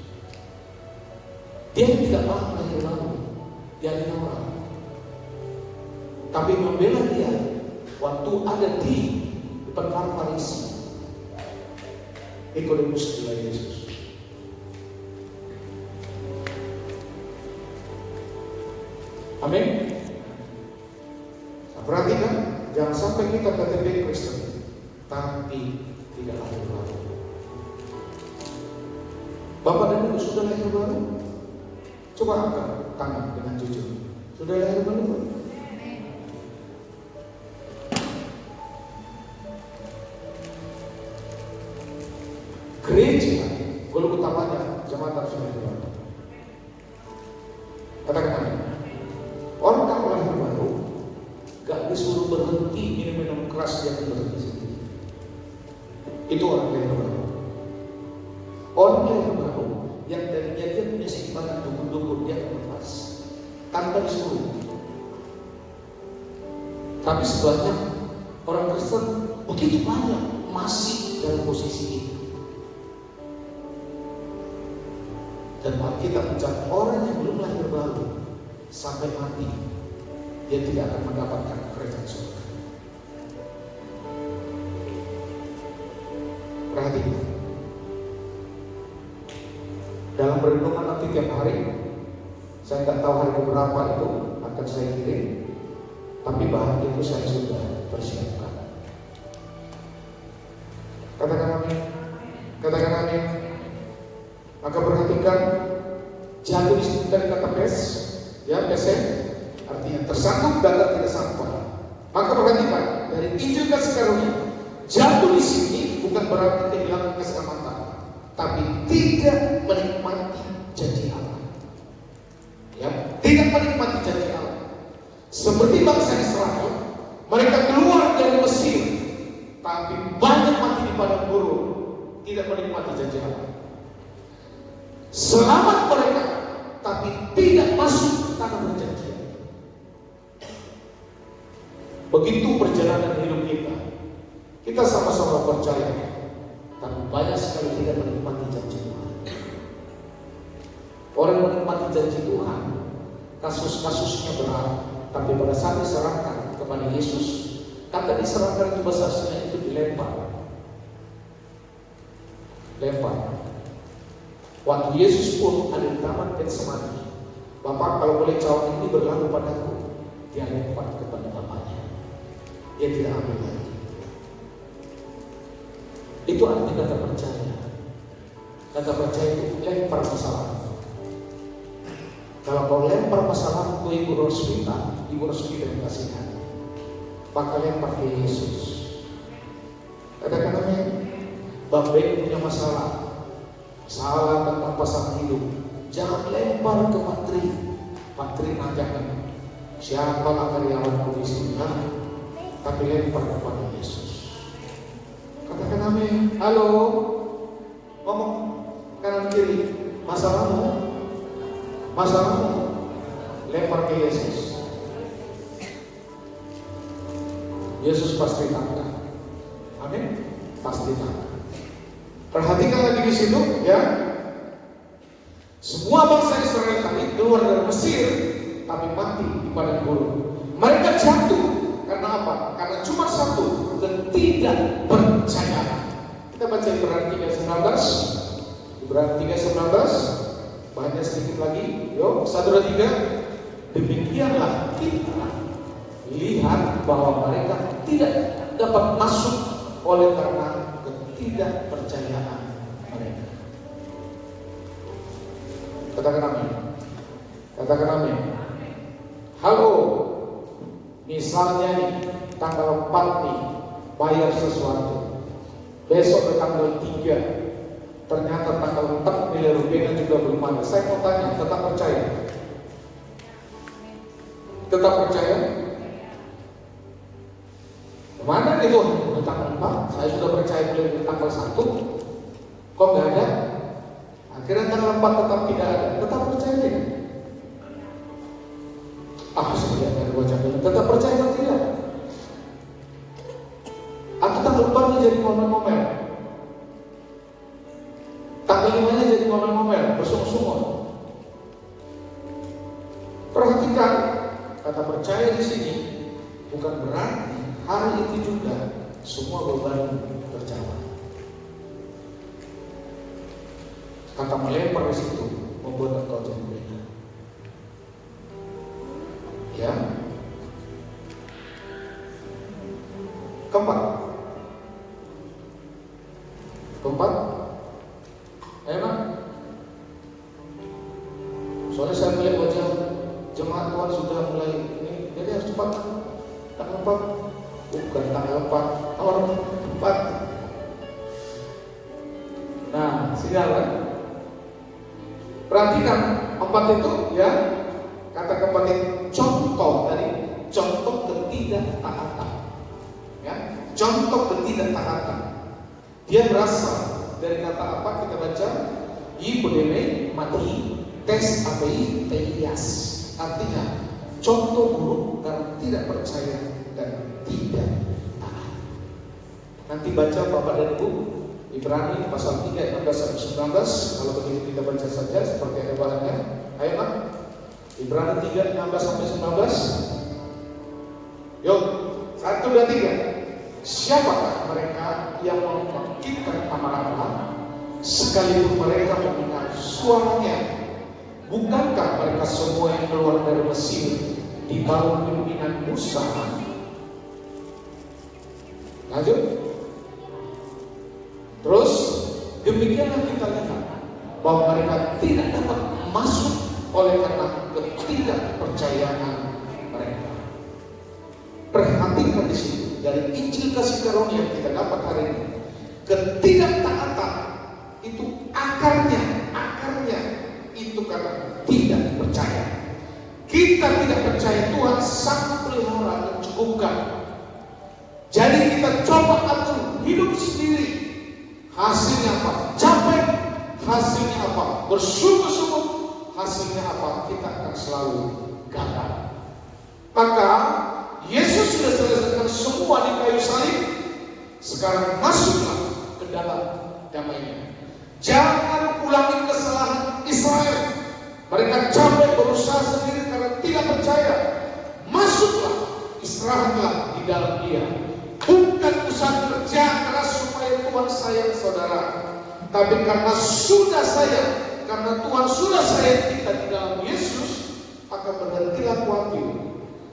Dia tidak paham lahir baru. Dia ahli Taurat. Tapi membela dia waktu ada di depan para Farisi. Nikodemus bela Yesus. Amin. Perhatikan, jangan sampai kita KTP Kristen tapi tidak lahir baru. Bapak dan Ibu sudah lahir baru? Coba angkat tangan dengan jujur. Sudah lahir baru? Gereja Golgota Banyak Jembatan sudah lahir baru. Katakan amin. Orang kalau lahir baru gak disuruh berhenti minum keras, dia berhenti sendiri. Itu orang lahir baru. Orang lahir baru yang tadinya dia punya simpanan dukun-dukun, dia akan lepas tanpa disuruh. Tapi sebanyak orang Kristen begitu banyak masih dalam posisi ini. Dan Alkitab mencatat orang yang belum lahir baru sampai mati, dia tidak akan mendapatkan kerajaan surga. Perhatikan, dalam perenungan nanti tiap hari, Saya nggak tahu hari berapa itu akan saya kirim, tapi bahan itu saya sudah persiapkan. Katakan amin. Katakan amin. Maka perhatikan, jatuh di situ dari kata pes, ya pesen, artinya tersangkut dan tidak sampai. Maka perhatikan, dari Injil kasih karunia, jatuh di sini bukan berarti kehilangan keselamatan, tapi tidak menikmati janji Allah. Ya, tidak menikmati janji Allah. Seperti bangsa Israel, mereka keluar dari Mesir, tapi banyak mati di padang gurun, tidak menikmati janji Allah. Selamat mereka, tapi tidak masuk tanah perjanjian. Begitu perjalanan hidup kita. Kita sama-sama percaya, tapi banyak sekali tidak menikmati janji Tuhan. Orang menikmati janji Tuhan, kasus-kasusnya berat, tapi pada saat diserahkan kepada Yesus, kata diserahkan itu bahasanya itu dilempar. Lempar. Waktu Yesus pun ada di taman Getsemani, Bapak kalau boleh cawan ini berlalu padaku, dia lempar kepada Bapaknya. Dia tidak ambil lagi. Itu arti kata percaya. Kata percaya itu lempar masalah. Kalau kau lempar masalah ke Ibu Roswita yang kasihan, maka lempar ke Yesus. Katakan amin. Bapak punya masalah tentang pasangan hidup, jangan lempar ke Patri nanyakan siapa karyawan di sini, tapi lempar kepada Yesus. Katakan amin. Halo, ngomong kanan kiri, masalahmu, lempar ke Yesus. Yesus pasti tangkap. Amin, pasti tangkap. Perhatikan lagi di situ, ya. Semua bangsa Israel tadi keluar dari Mesir, tapi mati di padang gurun. Mereka jatuh karena apa? Karena cuma satu, ketidakpercayaan. Kita baca Ibrani 3:19. Ibrani 3:19. Banyak sedikit lagi. Yuk, 1, 2, 3. Demikianlah kita lihat bahwa mereka tidak dapat masuk oleh karena ketidakpercayaan mereka. Katakan amin. Katakan amin. Halo, misalnya nih tanggal 4 nih bayar sesuatu, besok ke tanggal 3 ternyata tanggal 4 nilai rupiahnya juga belum ada. Saya mau tanya, tetap percaya? Tetap percaya? Mana nih Tuhan? Tanggal 4, saya sudah percaya mulai tanggal 1, kok nggak ada? Akhirnya tanggal 4 tetap tidak ada. Tetap percaya tidak? Sebenarnya gua bilang, tetap percaya atau tidak? Atau tanggal 4-nya jadi ngomel-ngomel? Tanggal 5-nya jadi ngomel-ngomel, bersungut-sungut. Perhatikan, kata percaya di sini bukan berarti hari itu juga semua beban terjawab. Kata melempar di situ membuat engkau jadi beda. Ya. Keempat. Ayo Pak. Soalnya saya melihat wajah jemaat Tuhan sudah mulai ini, jadi harus cepat. Tanggal 4. Bukan tanggal 4, tahun 4. Nah, silakan. Perhatikan 4 itu ya, kata keempat itu contoh tadi, contoh ketidaktaatan. Ya, contoh ketidaktaatan. Dia berasal dari kata apa? Kita baca ibodeme mati tes api teias. Artinya contoh buruk karena tidak percaya dan tidak taat. Nanti baca Bapak dan Ibu Ibrani pasal 3 ayat 16-19. Kalau begitu kita baca saja seperti ada bahannya. Ayo Pak, Ibrani 3 16-19. Yuk, 1, 2, 3. Siapakah mereka yang membangkitkan amarah Allah sekalipun mereka mendengar suaranya Bukankah mereka semua yang keluar dari Mesir di bawah pimpinan Musa? Lanjut. Terus demikianlah kita lihat bahwa mereka tidak dapat masuk oleh karena ketidakpercayaan mereka. Perhatikan di sini dari Injil kasih karunia yang kita dapat hari ini, ketidaktaatan itu akarnya itu karena tidak percaya. Kita tidak percaya Tuhan sang pelihara mencukupkan. Jadi kita coba atur hidup sendiri. Hasilnya apa? Capek. Hasilnya apa? Bersungguh-sungguh. Hasilnya apa? Kita akan selalu gagal. Maka Yesus sudah selesaikan semua di kayu salib. Sekarang masuklah ke dalam damainya. Jangan ulangi kesalahan Israel. Mereka capek berusaha sendiri karena tidak percaya. Masuklah, istirahatlah di dalam Dia. Bukan usaha kerja keras supaya Tuhan sayang saudara, tapi karena sudah sayang, karena Tuhan sudah sayang kita di dalam Yesus, maka berhentilah khawatir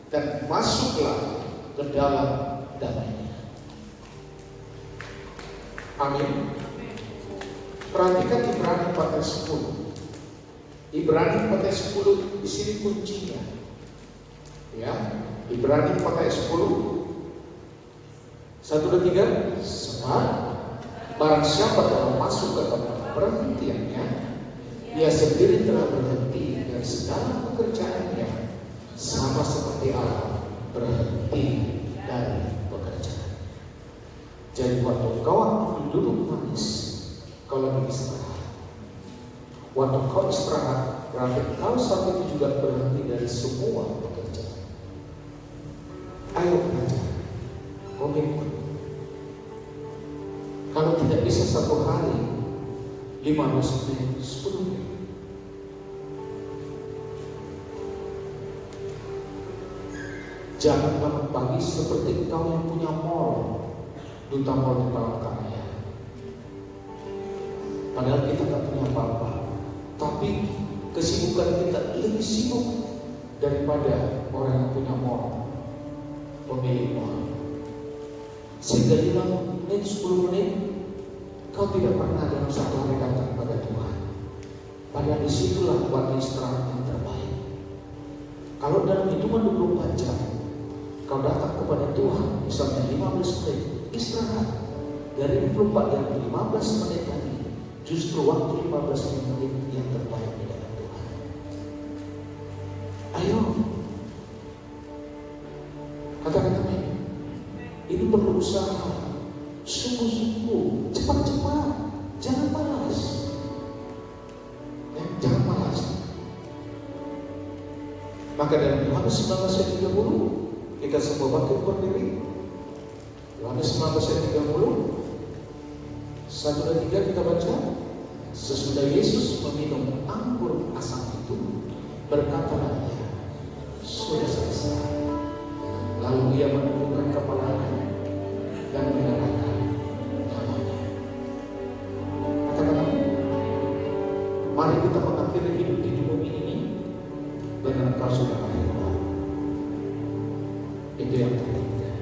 dan masuklah ke dalam damai-Nya. Amin. Perhatikan Ibrani 4 ayat 10. Ibrani 4 ayat 10 di sini kuncinya. Ya, Ibrani 4 ayat 10. 1, 2, 3. Sebab barang siapa telah masuk ke dalam perhentiannya, dia sendiri telah berhenti dari segala pekerjaannya, sama seperti Allah berhenti dari pekerjaan. Jadi waktu kau duduk manis, kau lagi istirahat. Waktu kau istirahat, berarti kau saat itu juga berhenti dari semua pekerjaan. Ayo belajar, komitmen. Kalau tidak bisa satu hari, 15 menit, 10 menit. Jangan bangun pagi seperti kau yang punya mall, duta mall di Palangkaraya. Padahal kita tak punya apa-apa, tapi kesibukan kita lebih sibuk daripada orang yang punya mall, pemilik mall. Sehingga 5 menit, 10 menit, kau tidak pernah dalam satu hari datang pada Tuhan. Padahal disitulah waktu istirahat yang terbaik. Kalau dalam hitungan 24 jam, kau datang kepada Tuhan, misalnya 15 menit, istirahat. Dari 24 jam 15 menit tadi, justru waktu 15 menit yang terbaik di dalam Tuhan. Ayo, kata-kata ini perlu usaha, sungguh-sungguh, cepat-cepat, jangan malas. Ya, jangan malas. Maka dalam Yohanes 19 ayat 30, kita semua bangkit berdiri. Yohanes 19 ayat 30, 1 dan 3 kita baca. Sesudah Yesus meminum anggur asam itu, berkatalah Ia, sudah selesai. Lalu Ia menundukkan kepalanya dan menyerahkan nyawanya. Kata-kata, mari kita mengakhiri hidup di bumi ini dengan sudah akhir. Itu yang terpenting.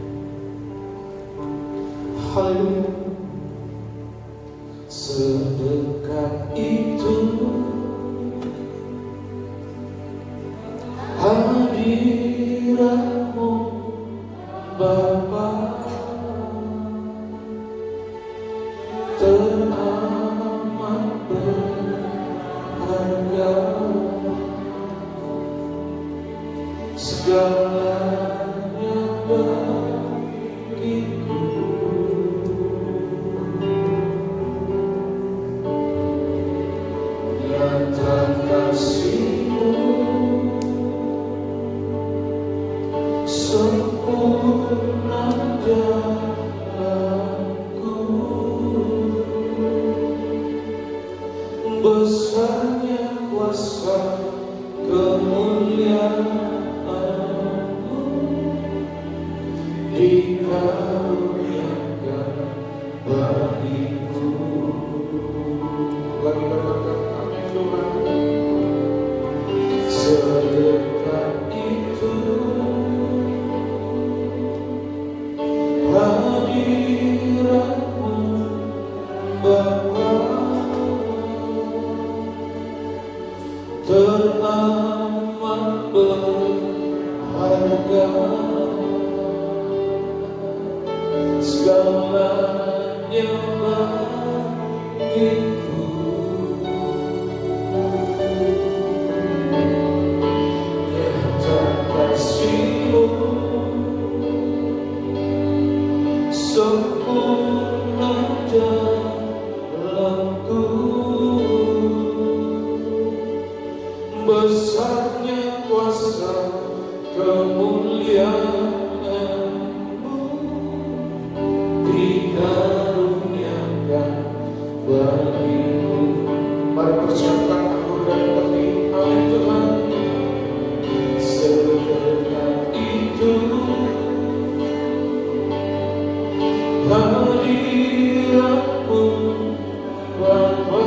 Haleluya. Sedekat itu hadiratmu Bapa, teramat berharga, segalanya bagiku. Nyata kasih-Mu sempurna dalamku, besarnya kuasa kemuliaan-Mu dikaruniakan bagiku. Lagi berkata, amin Tuhan. berharga, segalanya bagiku. Nyata kasih-Mu sempurna dalamku, besarnya kuasa kemuliaan-Mu dikaruniakan bagiku. Mari persiapkan anggur dan kopi, amin Tuhan. Sedekat itu hadirat-Mu Bapa,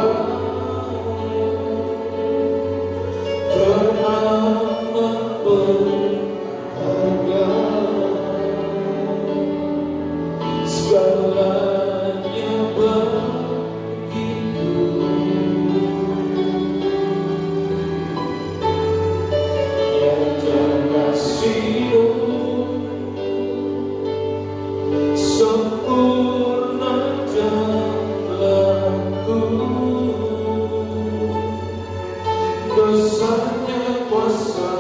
teramat berharga, segalanya bagiku. Nyata kasih-Mu sempurna dalamku, besarnya kuasa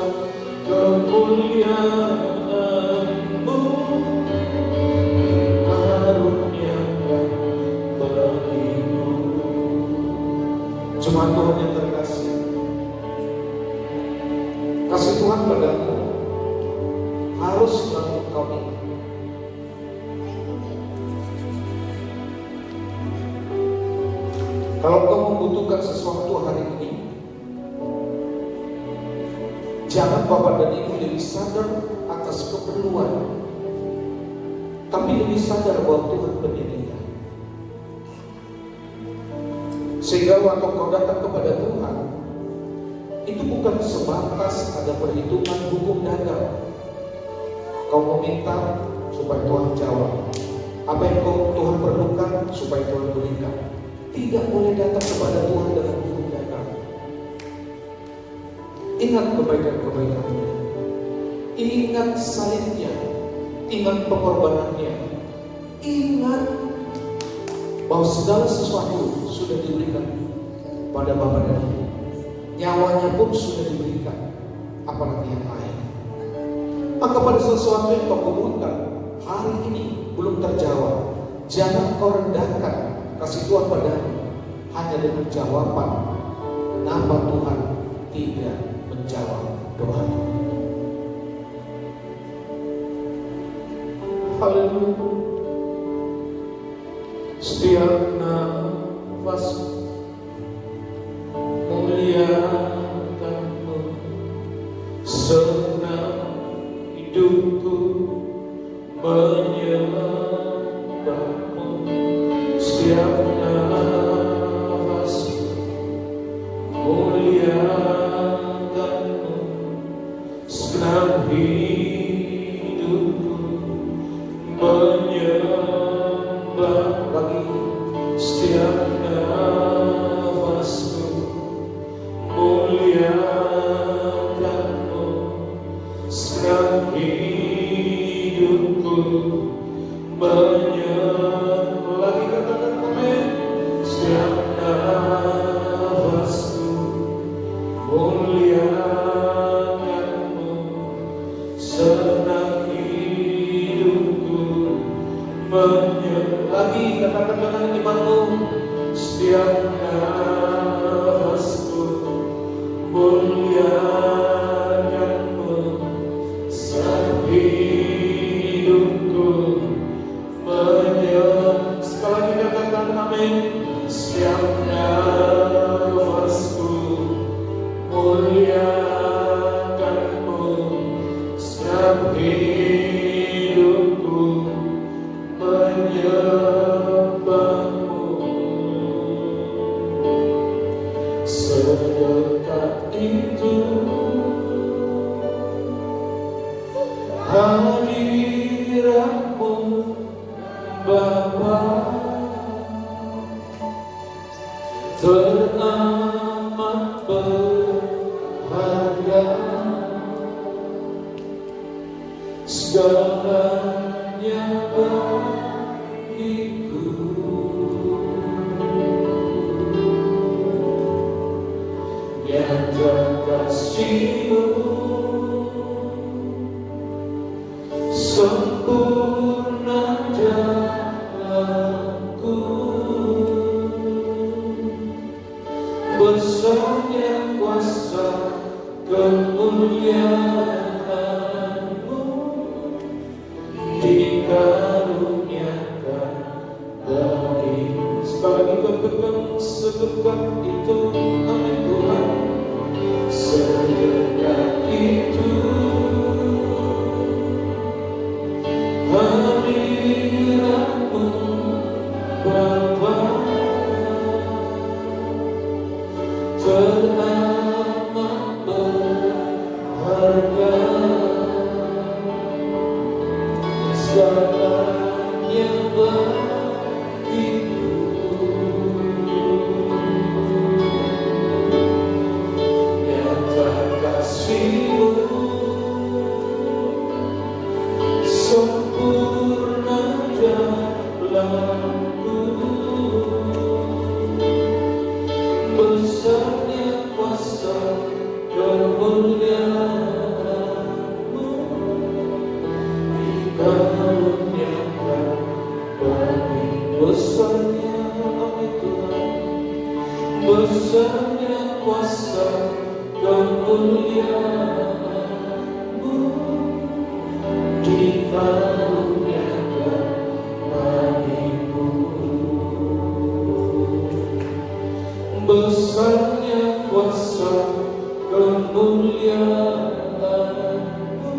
kemuliaan-Mu dikaruniakan bagiku. Jemaat Tuhan yang terkasih, kasih Tuhan padamu harus selalu kau ingat. Kalau kau membutuhkan sesuatu hari ini, jangan Bapak dan Ibu lebih sadar atas keperluan, tapi lebih sadar bahwa Tuhan penyediaan. Sehingga waktu kau datang kepada Tuhan, itu bukan sebatas ada perhitungan hukum dagang. Kau meminta supaya Tuhan jawab. Apa yang Tuhan perlukan supaya Tuhan berikan. Tidak boleh datang kepada Tuhan dengan hukum dagang. Ingat kebaikan-kebaikannya, ingat salibnya, ingat pengorbanannya, ingat bahwa segala sesuatu sudah diberikan pada Bapa dan Ibu. Nyawanya pun sudah diberikan, apalagi yang lain. Maka pada sesuatu yang kau butuhkan hari ini belum terjawab, jangan kau rendahkan kasih Tuhan padamu hanya dengan jawaban kenapa Tuhan tidak menjawab doamu. Haleluya. Setiap nafas muliakan-Mu, senang hidupku menyembah-Mu. Setiap nafas muliakan-Mu, senang hidupku menyembah. Lagi, setiap nafasku muliakan-Mu, senang hidupku menyembah. Lagi katakan amin. Setiap nafasku muliakan-Mu, senang hidupku menyembah. Lagi katakan dengan imanmu. Setiap nafasku muliakan-Mu, senang hidupku menyembah. Sekali lagi katakan amin. Setiap nafasku muliakan-Mu, senang hidupku menyembah-Mu. Sedekat itu hadirat-Mu Bapa, teramat berharga, segalanya bagiku. Nyata kasih-Mu sempurna dalamku, besarnya kuasa kemuliaan-Mu dikaruniakan bagiku. Sekali lagi Kau pegang sedekat itu, amin Tuhan, sedekat itu. Hadirat-Mu Bapa teramat berharga, segalanya bagiku. Nyata kasih-Mu sempurna dalamku, besarnya kuasa kemuliaan-Mu dikaruniakan bagi. Besarnya, amin Tuhan, besarnya kuasa kemuliaan-Mu dikaruniakan bagiku. Besarnya kuasa kemuliaan-Mu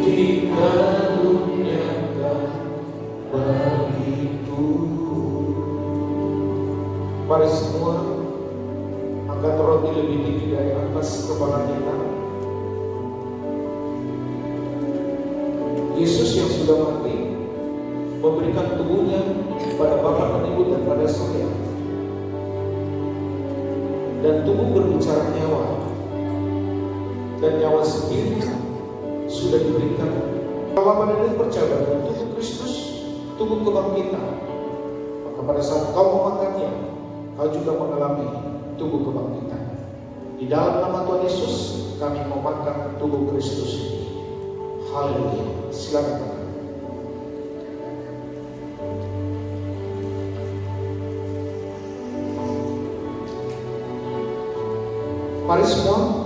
dikaruniakan bagiku. Mari semua angkat roti lebih tinggi dari atas kepala kita. Yesus yang sudah mati memberikan tubuhnya pada Bapa dan Ibu dan pada saya. Dan tubuh berbicara nyawa, dan nyawa sendiri sudah diberikan. Kalau Bapa dan Ibu percaya pada tubuh Kristus, tubuh kebangkitan, maka pada saat kau memakannya, kau juga mengalami tubuh kebangkitan. Di dalam nama Tuhan Yesus, kami memakan tubuh Kristus ini. Haleluya. Silakan. Mari semua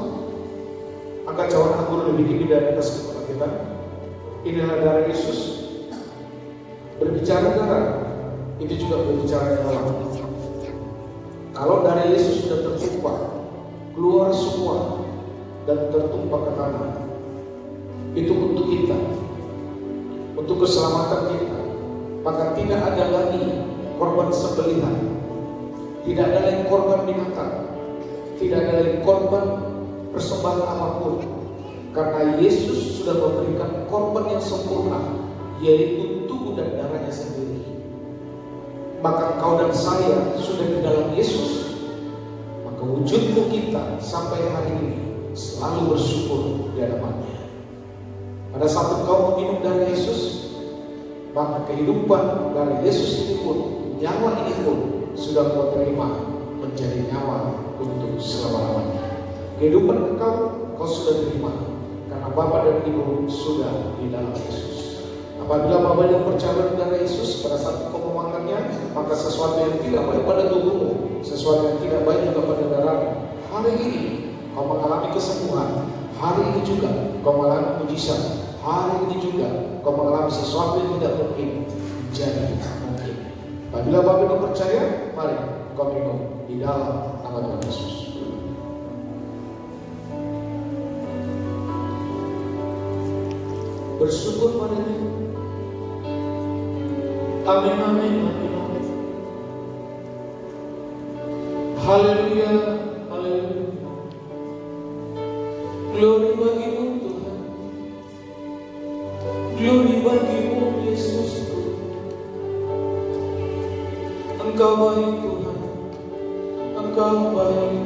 angkat cawan anggur lebih tinggi dari atas kepala kita. Inilah darah Yesus. Berbicara darah, itu juga berbicara nyawa. Kalau darah Yesus sudah tertumpah, keluar semua dan tertumpah ke tanah, itu untuk kita, untuk keselamatan kita. Maka tidak ada lagi korban sembelihan, tidak ada lagi korban binatang, tidak ada lagi korban persembahan apapun, karena Yesus sudah memberikan korban yang sempurna, yaitu tubuh dan darahnya sendiri. Maka kau dan saya sudah di dalam Yesus. Maka wujudmu kita sampai hari ini selalu bersyukur di hadapan-Nya. Pada saat kau meminum darah Yesus, maka kehidupan dari Yesus ini pun, nyawa ini pun sudah kau terima menjadi nyawa untuk selama-lamanya. Kehidupan kekal kau sudah terima karena Bapa dan Ibu sudah di dalam Yesus. Apabila Bapa yang percaya darah Yesus, pada saat kau memakannya, maka sesuatu yang tidak baik pada tubuhmu, sesuatu yang tidak baik juga pada darahmu, hari ini kau mengalami kesembuhan. Hari ini juga kau mengalami mujizat. Hari ini juga kau mengalami sesuatu yang tidak mungkin menjadi mungkin. Apabila Bapak Ibu percaya, mari kau minum di dalam nama Tuhan Yesus. Bersyukur padanya. Amin, amin, amin, amin. Haleluya, haleluya. Glory bagimu Tuhan. Glory bagimu Yesus. Engkau baik Tuhan. Engkau baik.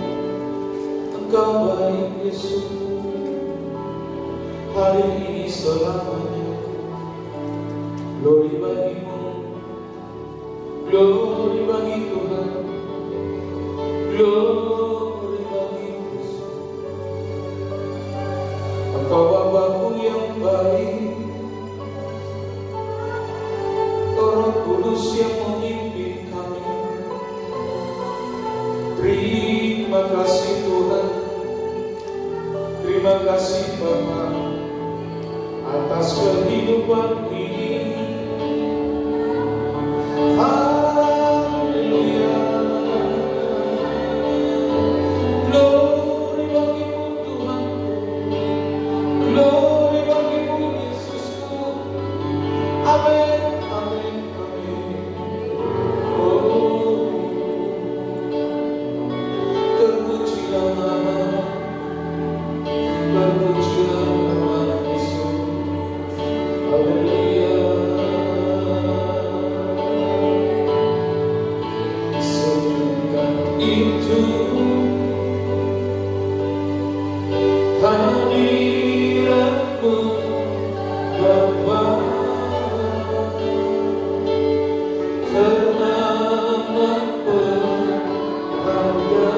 Engkau baik Yesus. hari ini selamanya. Glory bagimu, glory bagi Tuhan, glory bagi Yesus. Engkau Bapa-Ku yang baik, Roh Kudus yang memimpin kami. Terima kasih Tuhan, terima kasih Bapa atas kehidupan ini. Haleluya. Glory bagimu Tuhan, glory bagimu Yesusku. Amin, amin, amin. Oh, terpujilah nama, terpujilah nama Yesus. Haleluya. Sedekat itu hadiratmu Bapa, ternama berharga,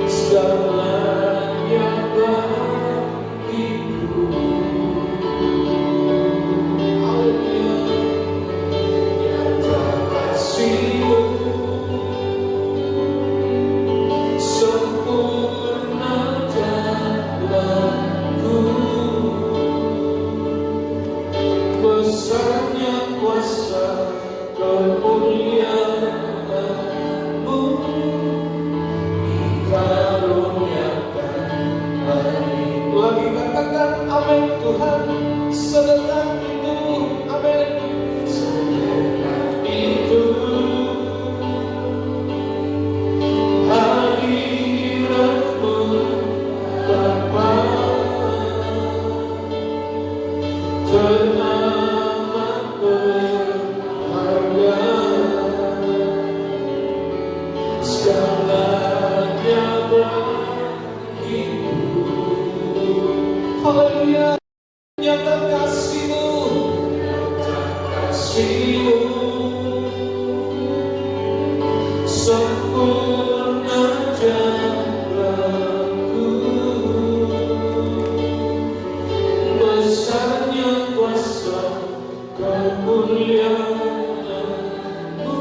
segalanya bagiku. Haleluya. Nyata kasih-Mu sempurna jalanku, besarnya kuasa kemuliaan-Mu, dikaruniakan hari. Lagi katakan amin Tuhan, sedekat itu, amin. Sedekat itu hadiratmu Bapa, ternama berharga, segalanya bagiku. Haleluya. Nyata kasih-Mu, nyata kasih-Mu sempurna jalanku, besarnya kuasa kemuliaan-Mu,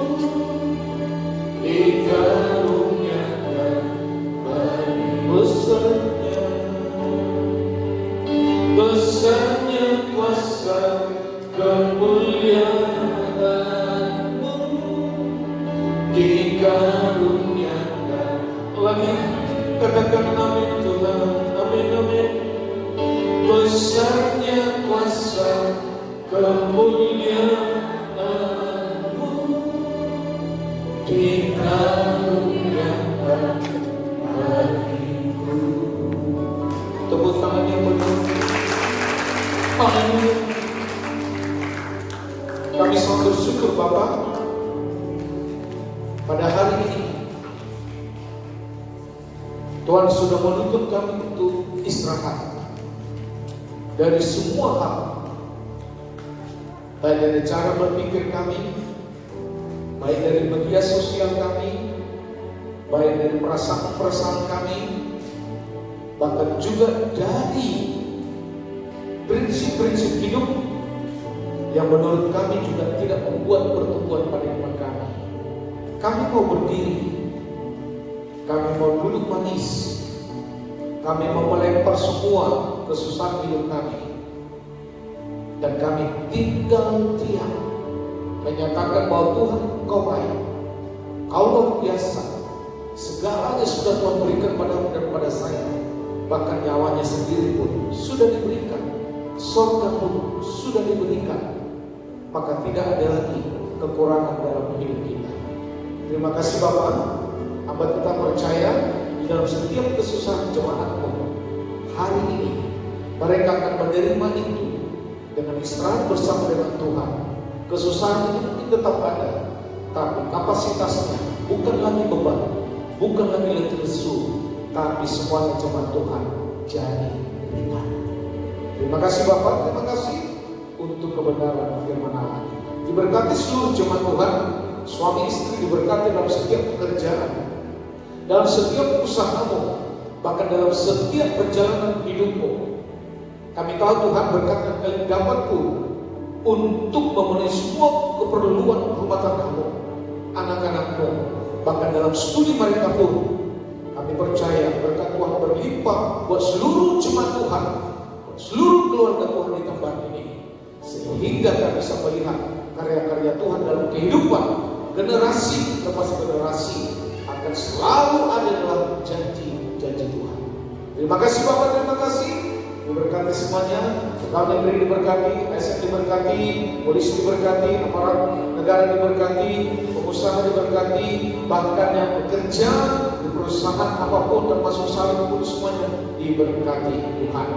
dikaruniakan bagi besarnya, besarnya kuasa kemuliaan-Mu, dikaruniakan. Lagi katakan amin Tuhan, amin, amin. Besarnya kuasa kemuliaan-Mu, dikaruniakan bagiku. Tepuk tangan yang benar. Haleluya. Kami sangat bersyukur Bapak, pada hari ini Tuhan sudah menuntut kami untuk istirahat dari semua hal, baik dari cara berpikir kami, baik dari media sosial kami, baik dari perasaan-perasaan kami, bahkan juga dari prinsip-prinsip hidup yang menurut kami juga tidak membuat pertumbuhan pada iman kami. Kami mau berdiri, kami mau duduk manis, kami mau melempar semua kesusahan hidup kami, dan kami tinggal diam menyatakan bahwa Tuhan Kau baik, Kau luar biasa, segalanya sudah Tuhan berikan padamu dan pada saya, bahkan nyawanya sendiri pun sudah diberikan, surga pun sudah diberikan, maka tidak ada lagi kekurangan dalam hidup kita. Terima kasih Bapak, hamba kita percaya di dalam setiap kesusahan jemaat-Mu hari ini mereka akan menerima itu dengan istirahat bersama dengan Tuhan. Kesusahan itu mungkin tetap ada, tapi kapasitasnya bukan lagi beban, bukan lagi letih lesu, tapi semuanya cuma Tuhan menjadi berita. Terima kasih Bapak, terima kasih untuk kebenaran firman Allah. Diberkati seluruh jemaat Tuhan, suami istri diberkati dalam setiap pekerjaan, dalam setiap usahamu, bahkan dalam setiap perjalanan hidupmu. Kami tahu Tuhan berkat yang kalian dapatku untuk memenuhi semua keperluan rumah tanggamu, anak-anakmu, bahkan dalam studi mereka pun. Kami percaya berkat Tuhan berlimpah buat seluruh jemaat Tuhan, buat seluruh keluarga Tuhan di tempat ini, sehingga kami bisa melihat karya-karya Tuhan dalam kehidupan generasi lepas generasi akan selalu ada dalam janji-janji Tuhan. Terima kasih Bapak, terima kasih. Diberkati semuanya, pegawai negeri diberkati, ASN diberkati, polisi diberkati, aparat negara diberkati, pengusaha diberkati, bahkan yang bekerja di perusahaan apapun termasuk saya pun semuanya diberkati Tuhan.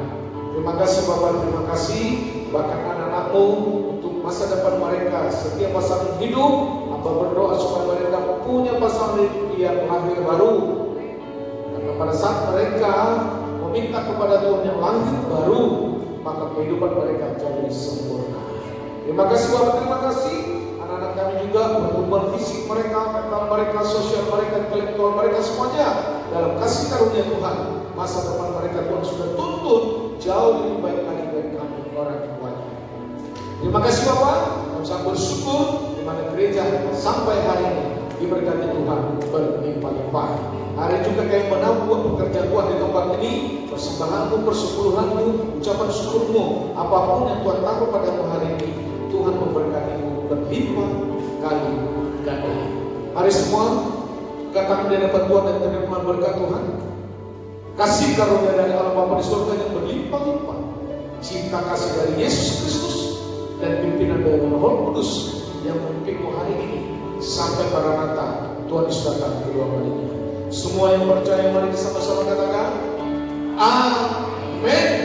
Terima kasih Bapak, terima kasih. Bahkan anak-anakmu untuk masa depan mereka, setiap pasangan hidup, Aba berdoa supaya mereka punya pasangan yang lahir baru. Karena pada saat mereka meminta kepada Tuhan yang lahir baru, maka kehidupan mereka jadi sempurna. Terima kasih Bapak, terima kasih. Anak-anak kami juga pertumbuhan fisik mereka, mental mereka, sosial mereka, intelektual mereka semuanya dalam kasih karunia Tuhan. Masa depan mereka Tuhan sudah tuntun jauh lebih baik lagi dari kami orang tuanya. Terima kasih Bapak. Kami sangat bersyukur di mana gereja sampai hari ini diberkati Tuhan berlimpah-limpah. Hari juga kami menambah pekerjaan Tuhan di tempat ini, persembahanmu, persepuluhanmu, ucapan syukurmu, apapun yang Tuhan taruh padamu hari ini, Tuhan memberkatimu berlimpah kali ganda. Mari semua katakan di hadapan Tuhan dan terima berkat Tuhan. Kasih karunia dari Allah Bapa di surga yang berlimpah-limpah, cinta kasih dari Yesus Kristus, dan pimpinan dari Roh Kudus yang memimpinmu hari ini sampai Maranatha Tuhan Yesus datang kedua kalinya. Semua yang percaya mari sama-sama katakan amin.